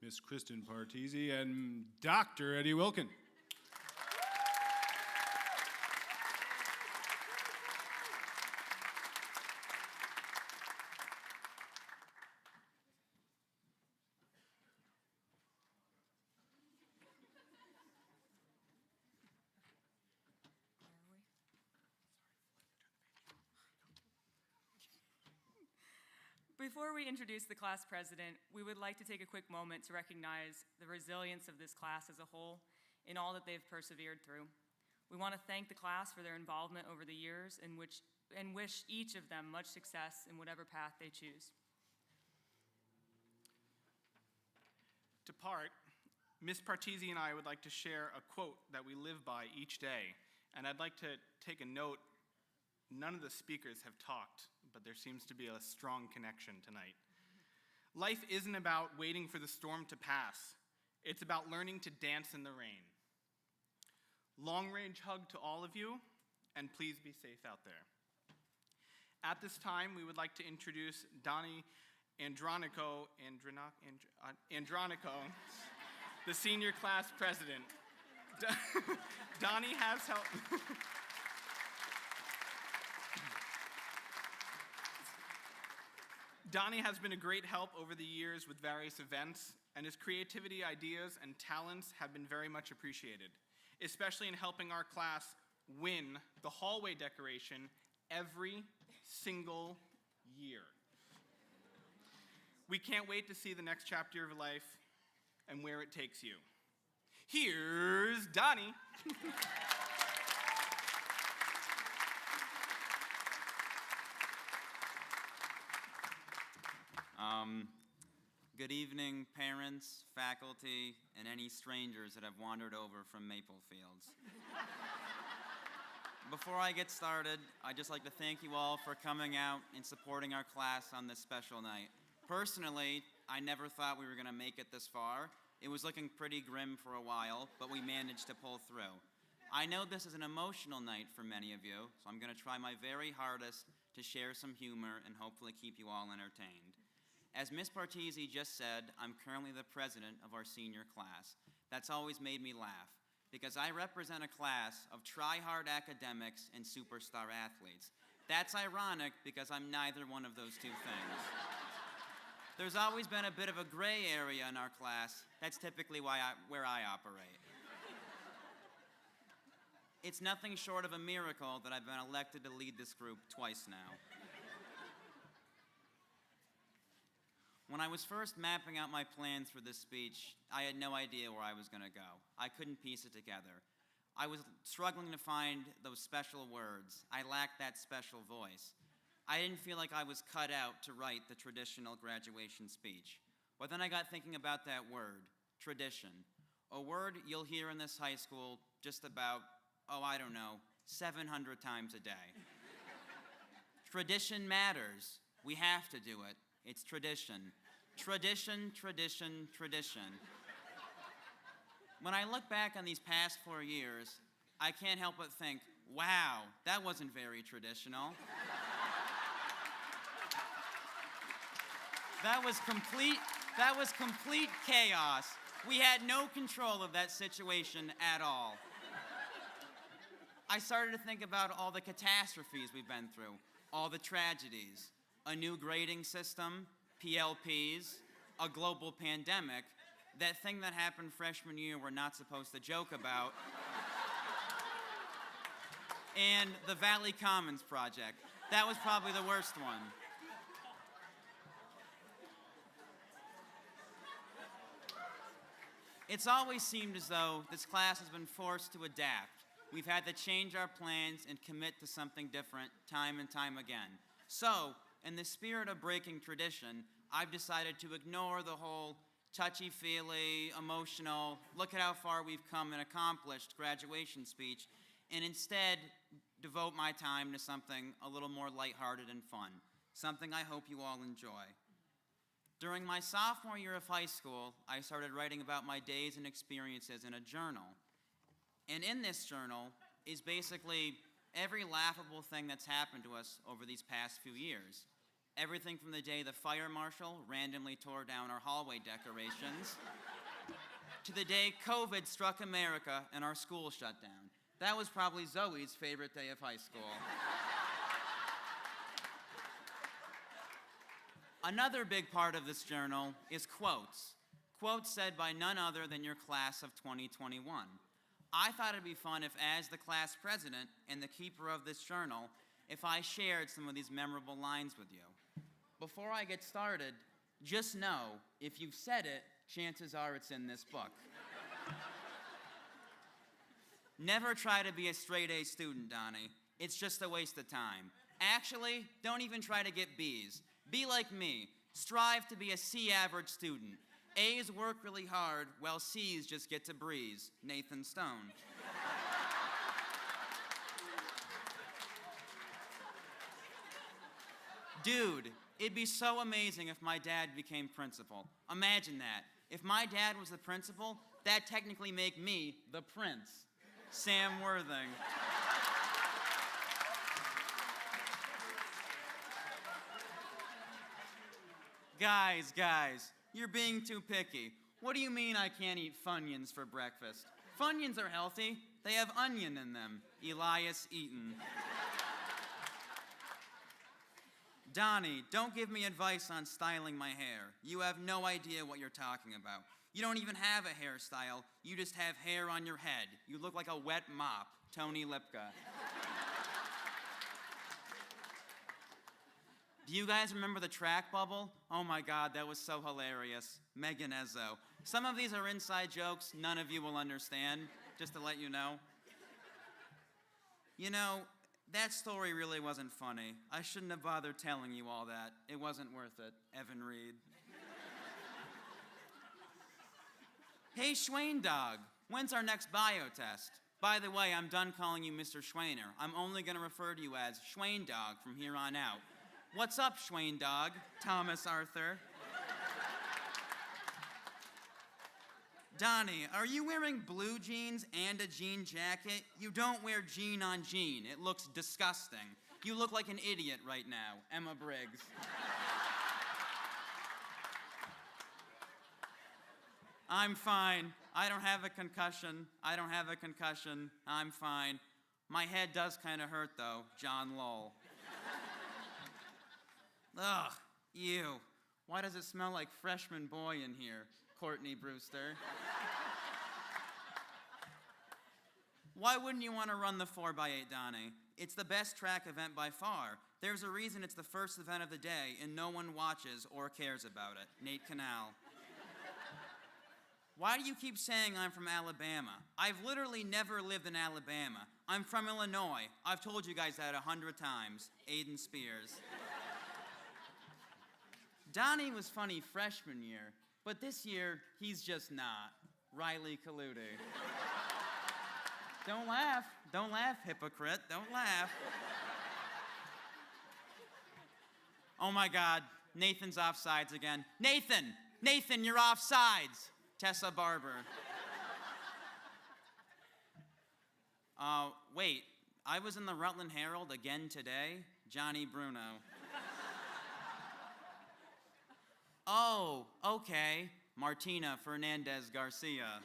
Miss Kristen Partisi and Dr. Eddie Wilkin. Before we introduce the class president, we would like to take a quick moment to recognize the resilience of this class as a whole in all that they've persevered through. We want to thank the class for their involvement over the years and wish each of them much success in whatever path they choose. To part, Ms. Partisi and I would like to share a quote that we live by each day, and I'd like to take a note. None of the speakers have talked, but there seems to be a strong connection tonight. Life isn't about waiting for the storm to pass. It's about learning to dance in the rain. Long-range hug to all of you, and please be safe out there. At this time, we would like to introduce Donnie Andronico, the senior class president. Donnie has helped. Donnie has been a great help over the years with various events, and his creativity, ideas, and talents have been very much appreciated, especially in helping our class win the hallway decoration every single year. We can't wait to see the next chapter of life and where it takes you. Here's Donnie. Good evening, parents, faculty, and any strangers that have wandered over from Maple Fields. Before I get started, I'd just like to thank you all for coming out and supporting our class on this special night. Personally, I never thought we were going to make it this far. It was looking pretty grim for a while, but we managed to pull through. I know this is an emotional night for many of you, so I'm going to try my very hardest to share some humor and hopefully keep you all entertained. As Ms. Partisi just said, I'm currently the president of our senior class. That's always made me laugh, because I represent a class of try-hard academics and superstar athletes. That's ironic because I'm neither one of those two things. There's always been a bit of a gray area in our class. That's typically where I operate. It's nothing short of a miracle that I've been elected to lead this group twice now. When I was first mapping out my plans for this speech, I had no idea where I was going to go. I couldn't piece it together. I was struggling to find those special words. I lacked that special voice. I didn't feel like I was cut out to write the traditional graduation speech. But then I got thinking about that word, tradition, a word you'll hear in this high school just about, 700 times a day. Tradition matters. We have to do it. It's tradition. Tradition, tradition, tradition. When I look back on these past 4 years, I can't help but think, wow, that wasn't very traditional. That was complete chaos. We had no control of that situation at all. I started to think about all the catastrophes we've been through, all the tragedies, a new grading system, PLPs, a global pandemic, that thing that happened freshman year we're not supposed to joke about, and the Valley Commons project. That was probably the worst one. It's always seemed as though this class has been forced to adapt. We've had to change our plans and commit to something different time and time again. So, in the spirit of breaking tradition, I've decided to ignore the whole touchy-feely, emotional, look at how far we've come and accomplished graduation speech, and instead devote my time to something a little more lighthearted and fun, something I hope you all enjoy. During my sophomore year of high school, I started writing about my days and experiences in a journal. And in this journal is basically every laughable thing that's happened to us over these past few years. Everything from the day the fire marshal randomly tore down our hallway decorations to the day COVID struck America and our school shut down. That was probably Zoe's favorite day of high school. Another big part of this journal is quotes. Quotes said by none other than your class of 2021. I thought it'd be fun if, as the class president and the keeper of this journal, if I shared some of these memorable lines with you. Before I get started, just know, if you've said it, chances are it's in this book. Never try to be a straight-A student, Donnie. It's just a waste of time. Actually, don't even try to get B's. Be like me. Strive to be a C average student. A's work really hard, while C's just get to breeze. Nathan Stone. Dude, it'd be so amazing if my dad became principal. Imagine that. If my dad was the principal, that'd technically make me the prince. Sam Worthing. Guys, you're being too picky. What do you mean I can't eat Funyuns for breakfast? Funyuns are healthy. They have onion in them. Elias Eaton. Donnie, don't give me advice on styling my hair. You have no idea what you're talking about. You don't even have a hairstyle. You just have hair on your head. You look like a wet mop. Tony Lipka. Do you guys remember the track bubble? Oh my God, that was so hilarious. Megan Ezzo. Some of these are inside jokes none of you will understand, just to let you know. You know, that story really wasn't funny. I shouldn't have bothered telling you all that. It wasn't worth it. Evan Reed. Hey, Schwain Dog, when's our next bio test? By the way, I'm done calling you Mr. Schwainer. I'm only gonna refer to you as Schwain Dog from here on out. What's up, Schwain Dog? Thomas Arthur. Donnie, are you wearing blue jeans and a jean jacket? You don't wear jean on jean. It looks disgusting. You look like an idiot right now. Emma Briggs. I'm fine. I don't have a concussion. I don't have a concussion. I'm fine. My head does kind of hurt, though. John Lowell. Ugh, ew. Why does it smell like freshman boy in here? Courtney Brewster. Why wouldn't you want to run the 4x8, Donnie? It's the best track event by far. There's a reason it's the first event of the day and no one watches or cares about it. Nate Canal. Why do you keep saying I'm from Alabama? I've literally never lived in Alabama. I'm from Illinois. I've told you guys that 100 times. Aiden Spears. Donnie was funny freshman year, but this year, he's just not. Riley Colludi. Don't laugh. Don't laugh, hypocrite. Don't laugh. Oh my God, Nathan's offsides again. Nathan! Nathan, you're offsides! Tessa Barber. Wait, I was in the Rutland Herald again today? Johnny Bruno. Oh, okay. Martina Fernandez Garcia.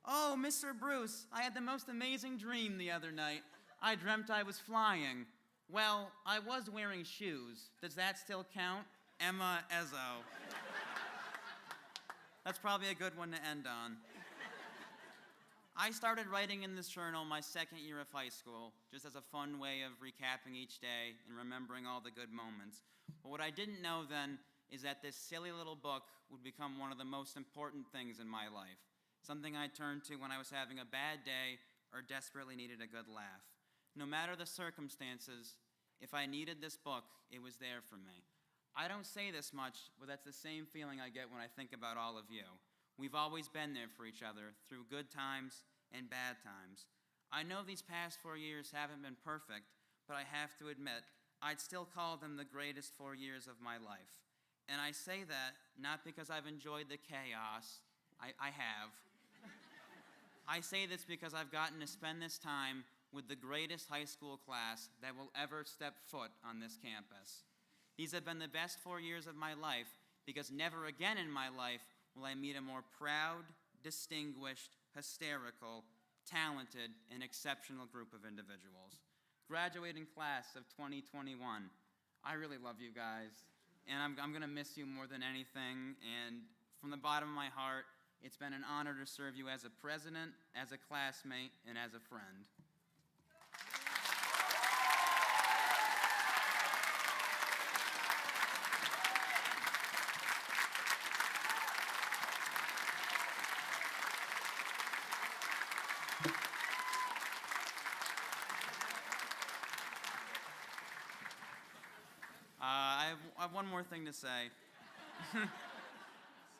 Oh, Mr. Bruce, I had the most amazing dream the other night. I dreamt I was flying. Well, I was wearing shoes. Does that still count? Emma Ezzo. That's probably a good one to end on. I started writing in this journal my second year of high school, just as a fun way of recapping each day and remembering all the good moments. But what I didn't know then is that this silly little book would become one of the most important things in my life, something I turned to when I was having a bad day or desperately needed a good laugh. No matter the circumstances, if I needed this book, it was there for me. I don't say this much, but that's the same feeling I get when I think about all of you. We've always been there for each other through good times and bad times. I know these past 4 years haven't been perfect, but I have to admit, I'd still call them the greatest 4 years of my life. And I say that not because I've enjoyed the chaos. I have. I say this because I've gotten to spend this time with the greatest high school class that will ever step foot on this campus. These have been the best 4 years of my life because never again in my life will I meet a more proud, distinguished, hysterical, talented, and exceptional group of individuals. Graduating class of 2021, I really love you guys, and I'm going to miss you more than anything, and from the bottom of my heart, it's been an honor to serve you as a president, as a classmate, and as a friend. I have one more thing to say.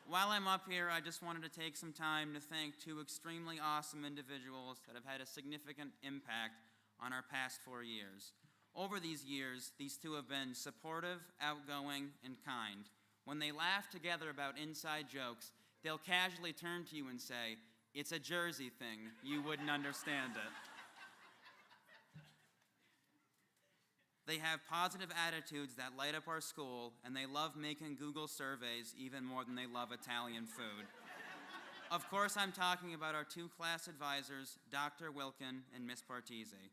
While I'm up here, I just wanted to take some time to thank two extremely awesome individuals that have had a significant impact on our past 4 years. Over these years, these two have been supportive, outgoing, and kind. When they laugh together about inside jokes, they'll casually turn to you and say, "It's a Jersey thing, you wouldn't understand it." They have positive attitudes that light up our school, and they love making Google surveys even more than they love Italian food. Of course, I'm talking about our two class advisors, Dr. Wilkin and Miss Partisi.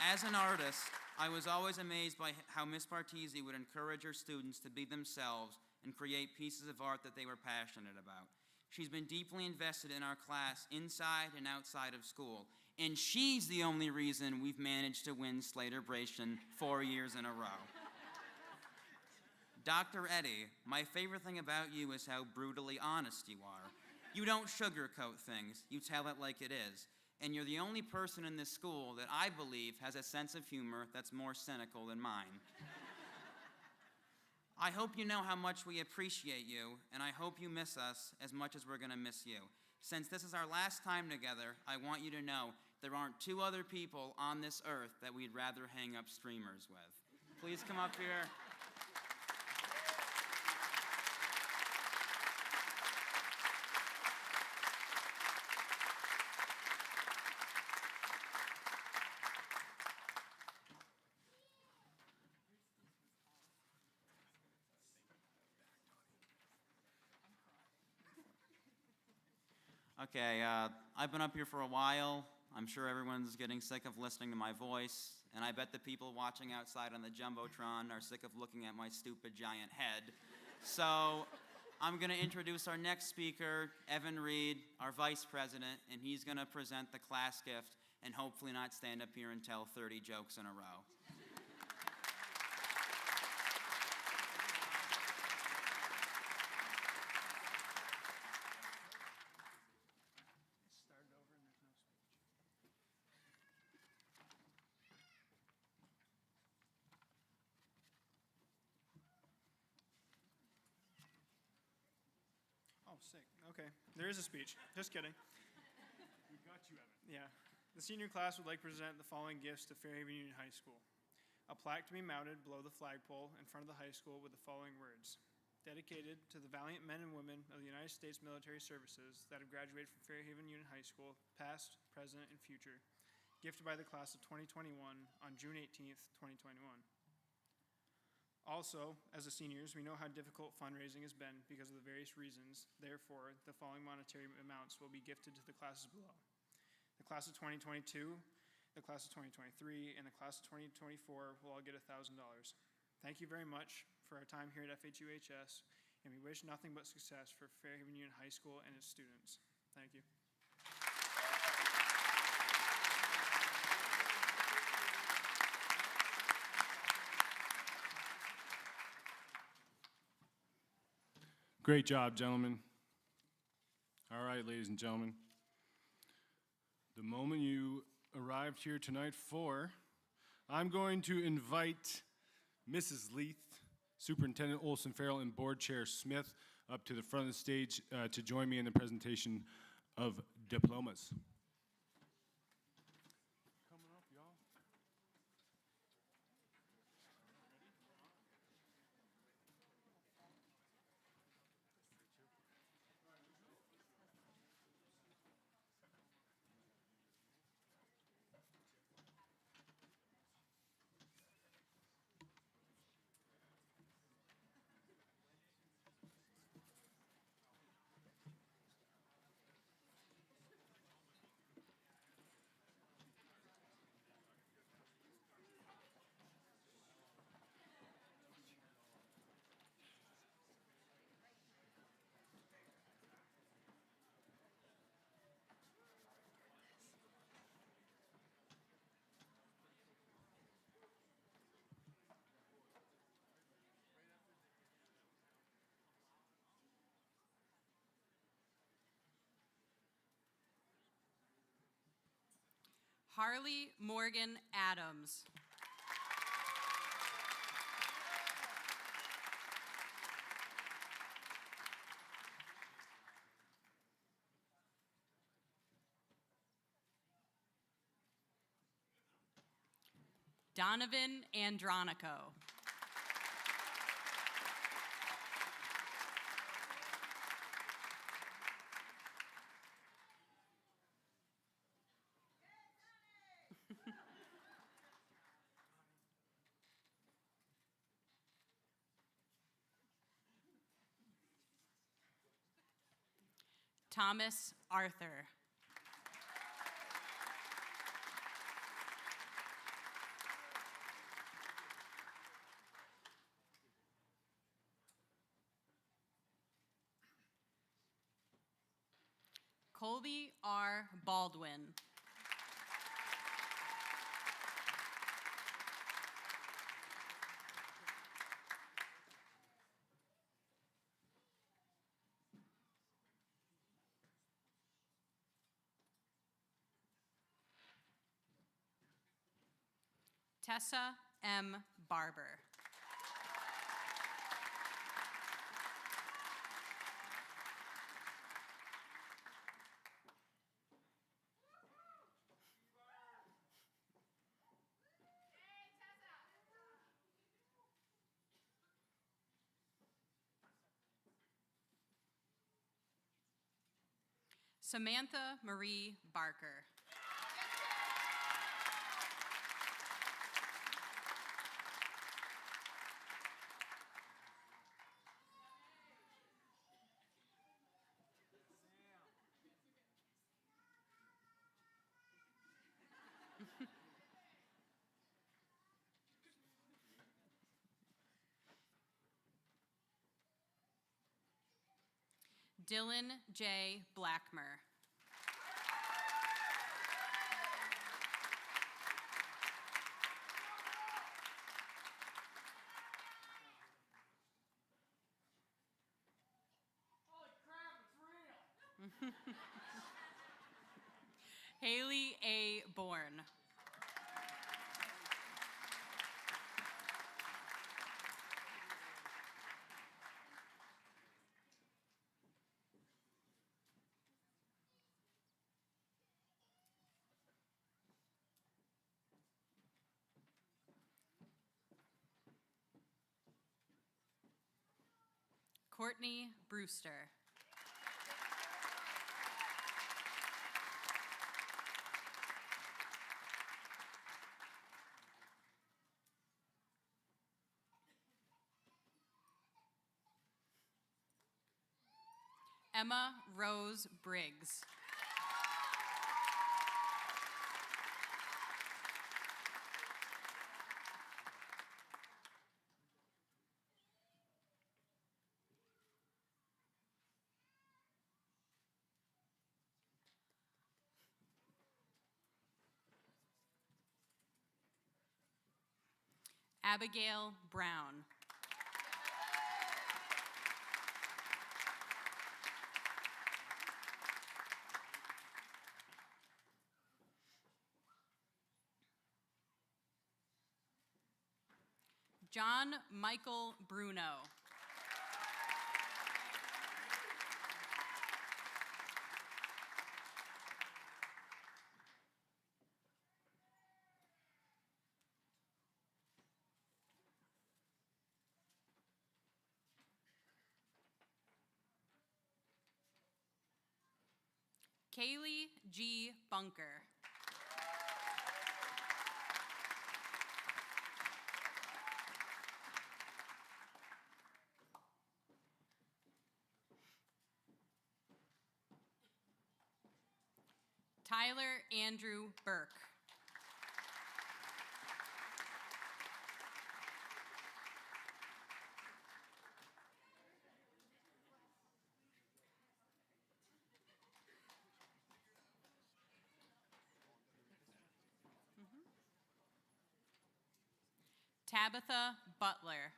As an artist, I was always amazed by how Miss Partisi would encourage her students to be themselves and create pieces of art that they were passionate about. She's been deeply invested in our class inside and outside of school, and she's the only reason we've managed to win Slater-Bration 4 years in a row. Dr. Eddie, my favorite thing about you is how brutally honest you are. You don't sugarcoat things, you tell it like it is, and you're the only person in this school that I believe has a sense of humor that's more cynical than mine. I hope you know how much we appreciate you, and I hope you miss us as much as we're going to miss you. Since this is our last time together, I want you to know there aren't two other people on this earth that we'd rather hang up streamers with. Please come up here. Okay, I've been up here for a while. I'm sure everyone's getting sick of listening to my voice, and I bet the people watching outside on the Jumbotron are sick of looking at my stupid giant head. So I'm going to introduce our next speaker, Evan Reed, our vice president, and he's going to present the class gift and hopefully not stand up here and tell 30 jokes in a row. Oh, sick. Okay. There is a speech. Just kidding. We got you, Evan. Yeah. The senior class would like to present the following gifts to Fairhaven Union High School. A plaque to be mounted below the flagpole in front of the high school with the following words. Dedicated to the valiant men and women of the United States Military Services that have graduated from Fairhaven Union High School, past, present, and future. Gifted by the class of 2021 on June 18th, 2021. Also, as the seniors, we know how difficult fundraising has been because of the various reasons. Therefore, the following monetary amounts will be gifted to the classes below. The class of 2022, the class of 2023, and the class of 2024 will all get $1,000. Thank you very much for our time here at FHUHS, and we wish nothing but success for Fairhaven Union High School and its students. Thank you. Great job, gentlemen. All right, ladies and gentlemen. The moment you arrived here tonight I'm going to invite Mrs. Leith, Superintendent Olson Farrell, and Board Chair Smith up to the front of the stage to join me in the presentation of diplomas. Coming up, y'all. Harley Morgan Adams. Donovan Andronico. Thomas Arthur. Colby R. Baldwin. Tessa M. Barber. Samantha Marie Barker. Dylan J. Blackmer. Haley A. Bourne. Courtney Brewster. Emma Rose Briggs. Abigail Brown. John Michael Bruno. Kaylee G. Bunker. Tyler Andrew Burke. Tabitha Butler.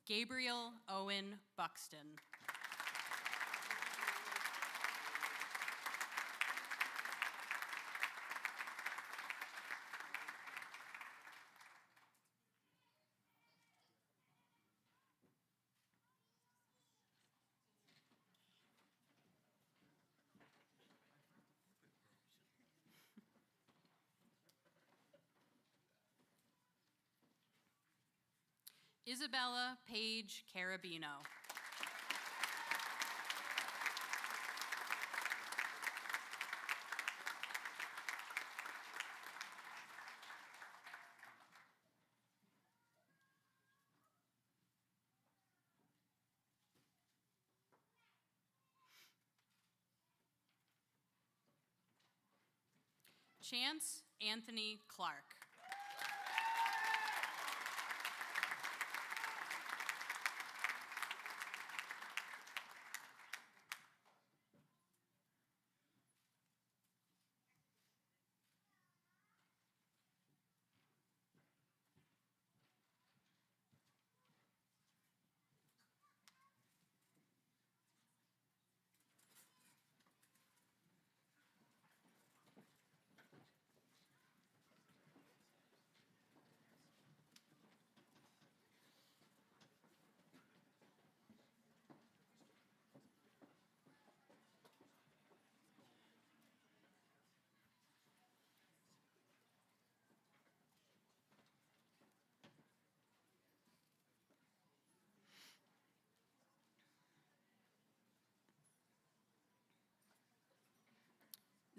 Gabriel Owen Buxton. Isabella Page Carabino. Chance Anthony Clark.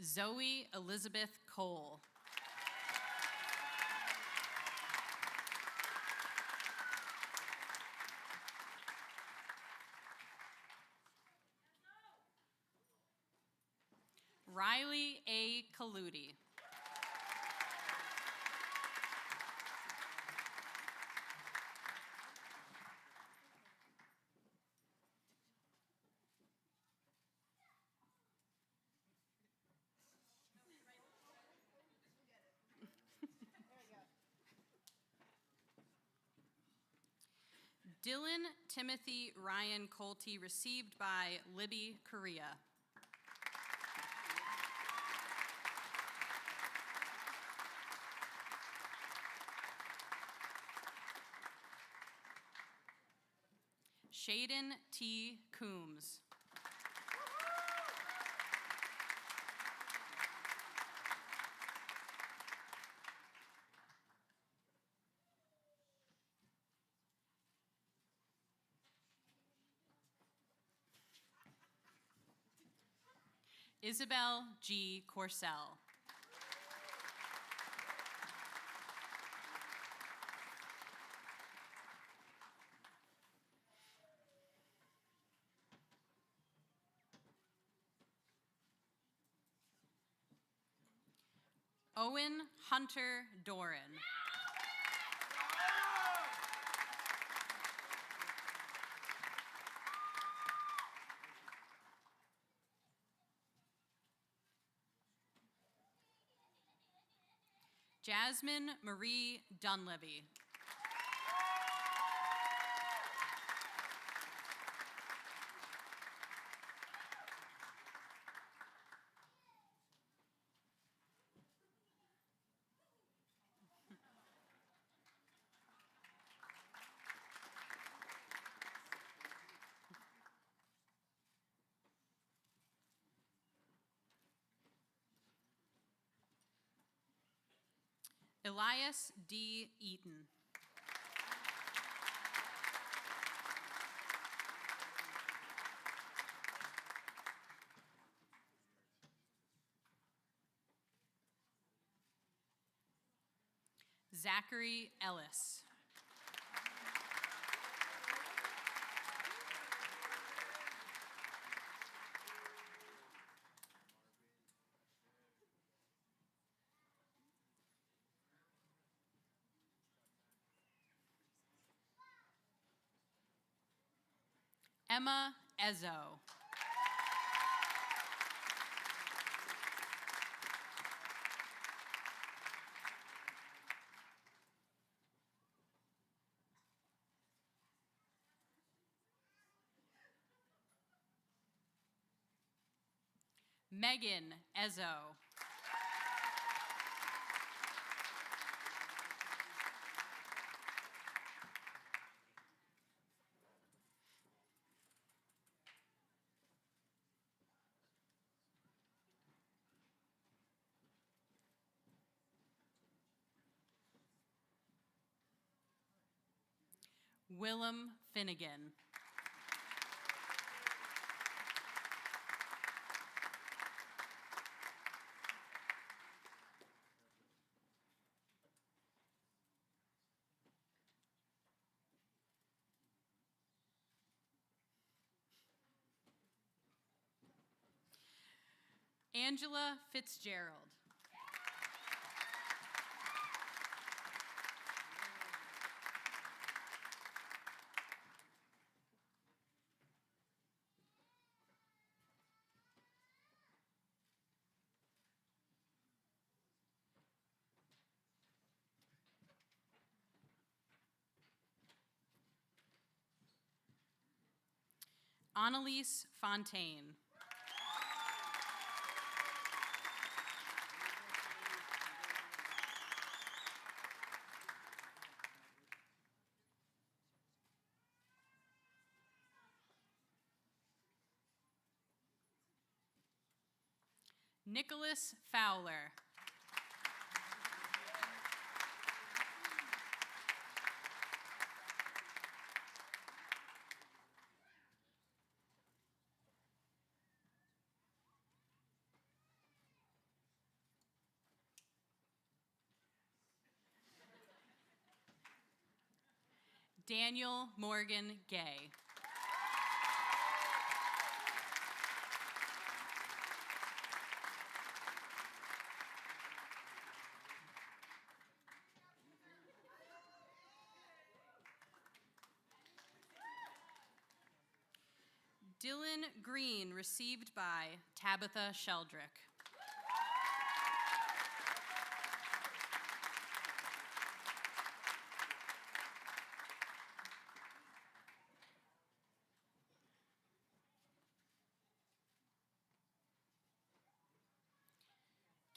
Zoe Elizabeth Cole. Riley A. Kaludi. Dylan Timothy Ryan Colte, received by Libby Korea. Shaden T. Coombs. Isabel G. Corsell. Owen Hunter Doran. Jasmine Marie Dunleavy. Elias D. Eaton. Zachary Ellis. Emma Ezzo. Megan Ezzo. Willem Finnegan. Angela Fitzgerald. Annalise Fontaine. Nicholas Fowler. Daniel Morgan Gay. Dylan Green, received by Tabitha Sheldrick.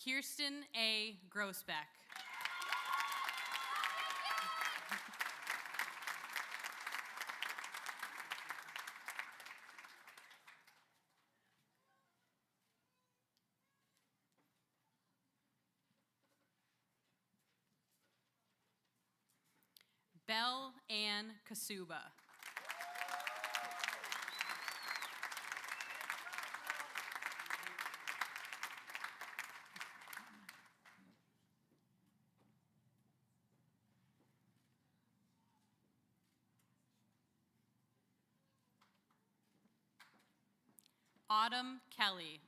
Kirsten A. Grossbeck. Belle Ann Kasuba. Autumn Kelly.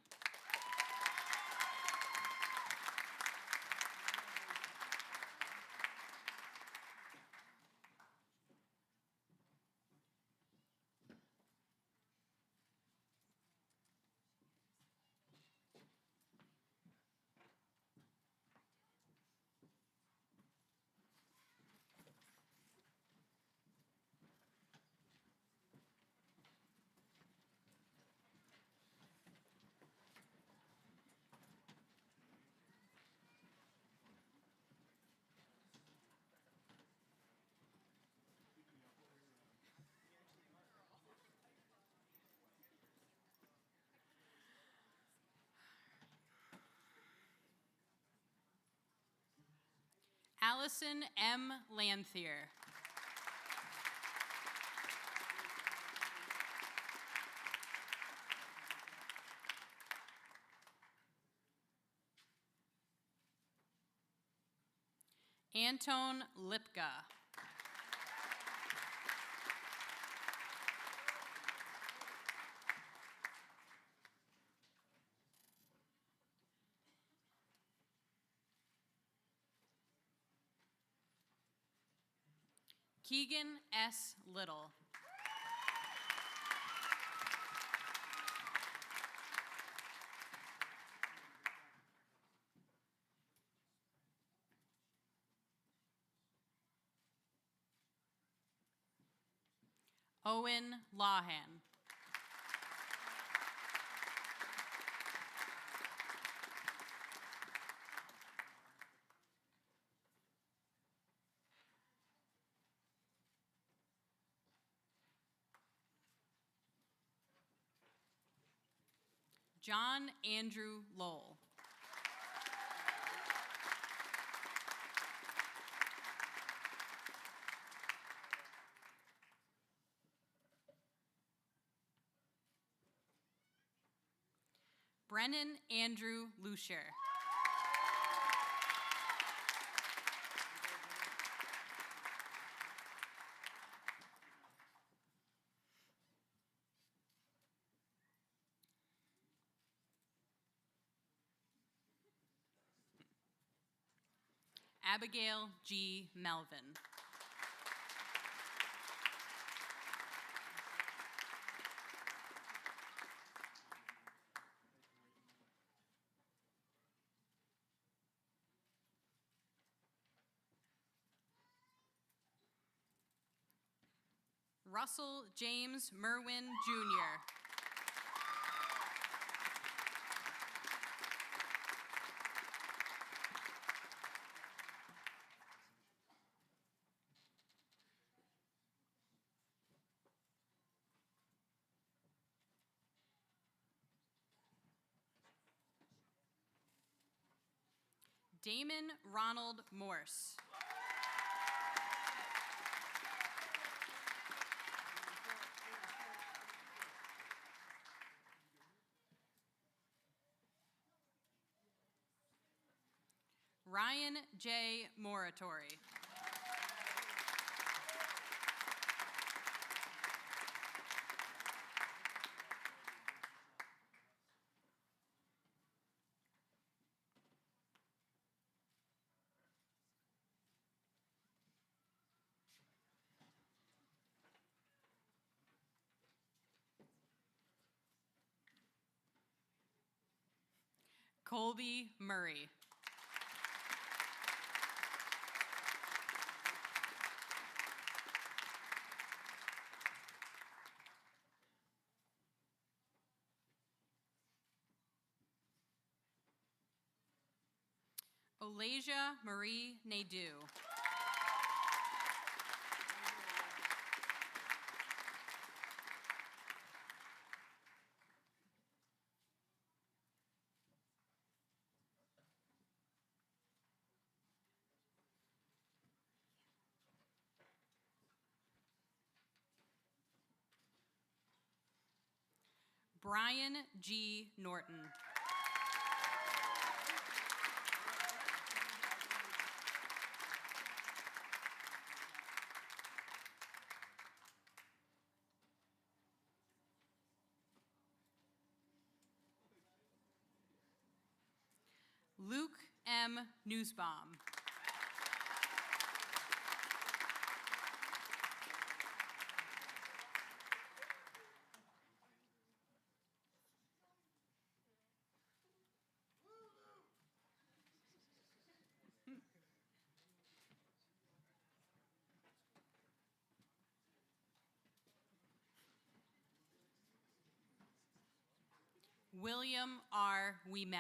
Allison M. Lanthier. Antone Lipka. Keegan S. Little. Owen Lawhan. John Andrew Lowell. Brennan Andrew Lucier. Abigail G. Melvin. Russell James Merwin, Jr. Damon Ronald Morse. Ryan J. Moratori. Colby Murray. Olasia Marie Nadeau. Brian G. Norton. Luke M. Newsbaum. William R. Ouimet.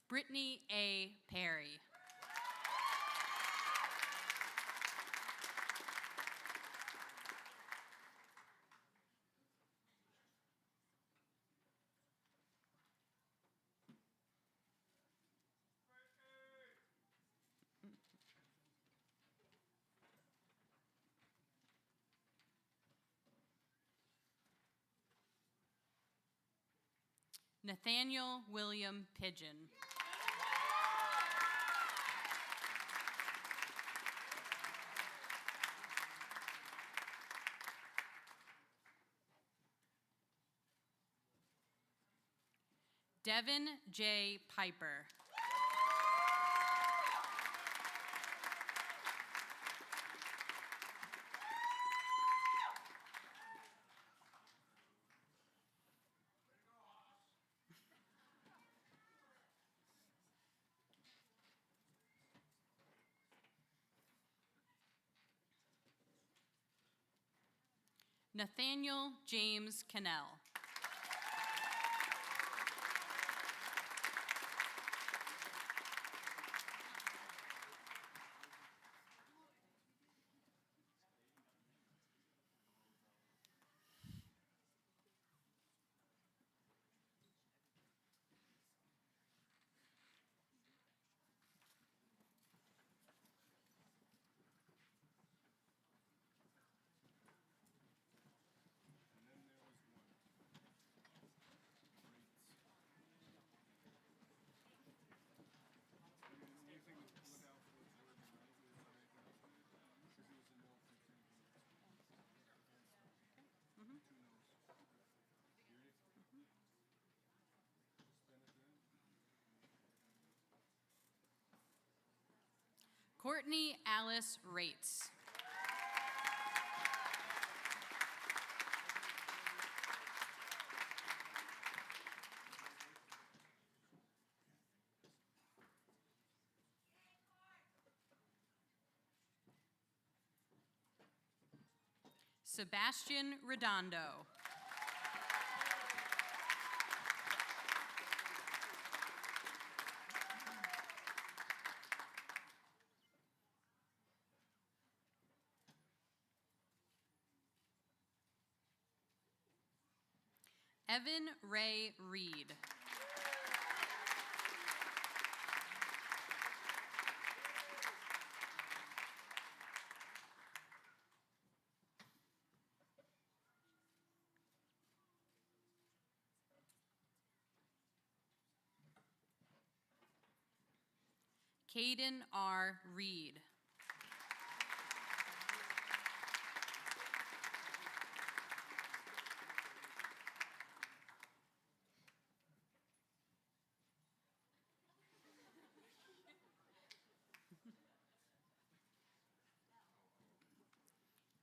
Brittany A. Perry. Nathaniel William Pigeon. Devin J. Piper. Nathaniel James Cannell. Courtney Alice Rates. Sebastian Redondo. Evan Ray Reed. Caden R. Reed.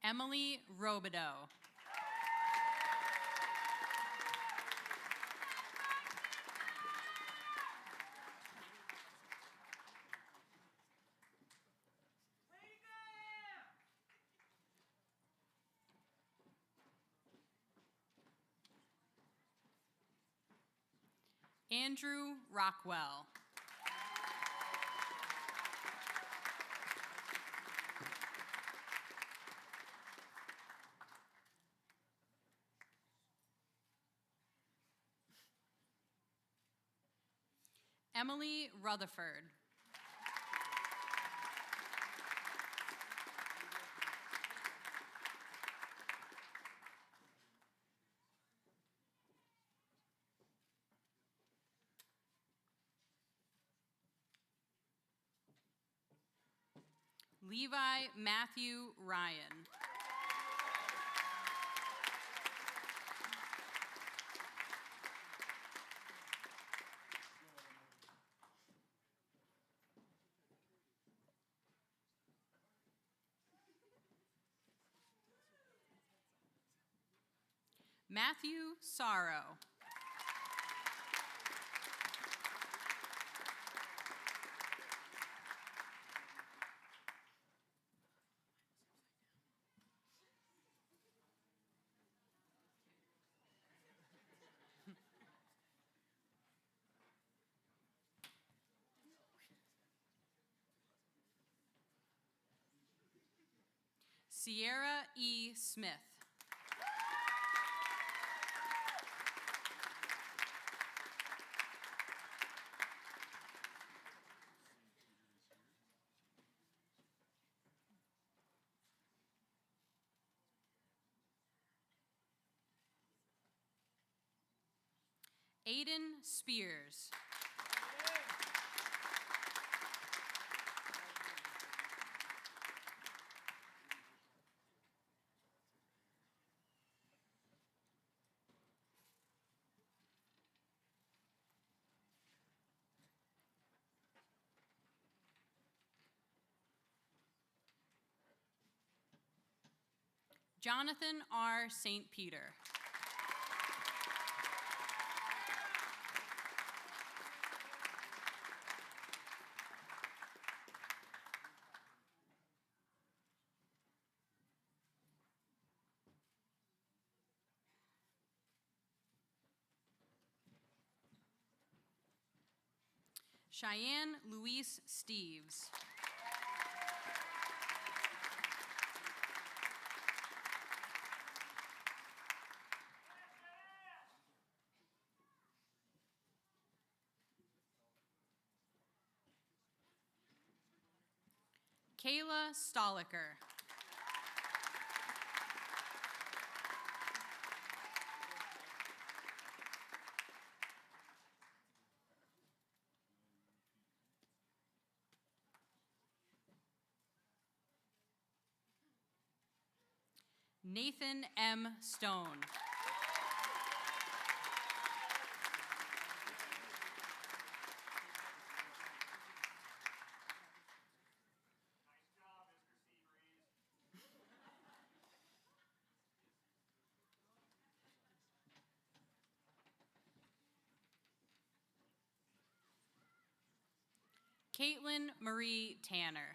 Emily Robideau. Andrew Rockwell. Emily Rutherford. Levi Matthew Ryan. Matthew Sorrow. Sierra E. Smith. Aiden Spears. Jonathan R. St. Peter. Cheyenne Louise Steves. Kayla Stoliker. Nathan M. Stone. Caitlin Marie Tanner.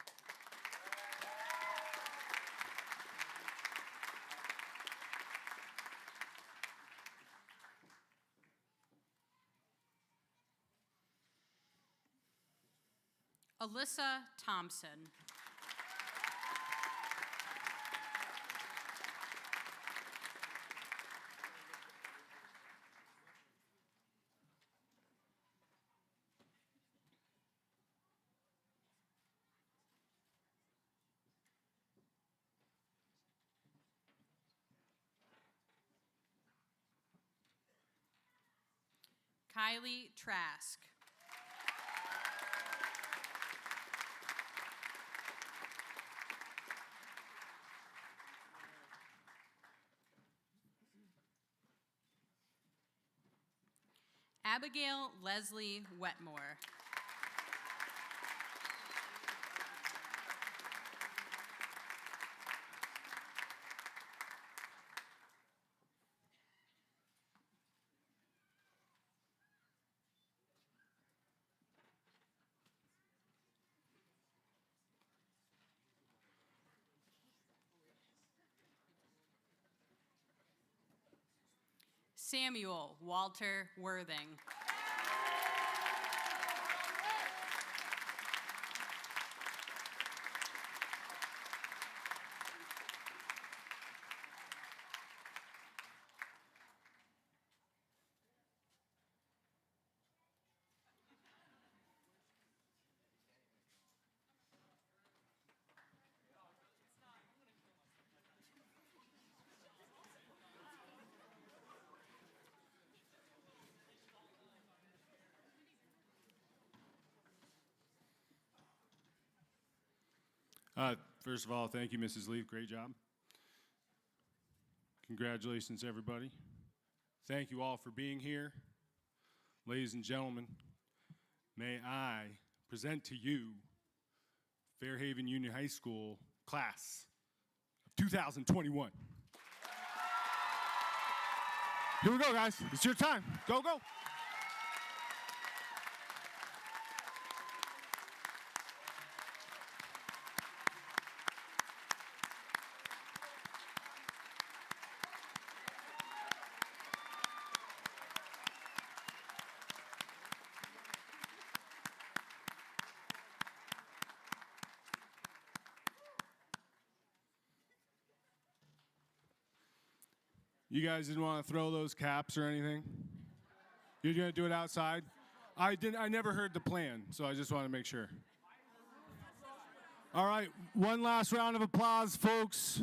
Alyssa Thompson. Kylie Trask. Abigail Leslie Wetmore. Samuel Walter Worthing. First of all, thank you, Mrs. Leaf. Great job. Congratulations, everybody. Thank you all for being here. Ladies and gentlemen, may I present to you Fairhaven Union High School class of 2021. Here we go, guys. It's your time. Go, go. You guys didn't want to throw those caps or anything? You're going to do it outside? I never heard the plan, so I just want to make sure. All right, one last round of applause, folks.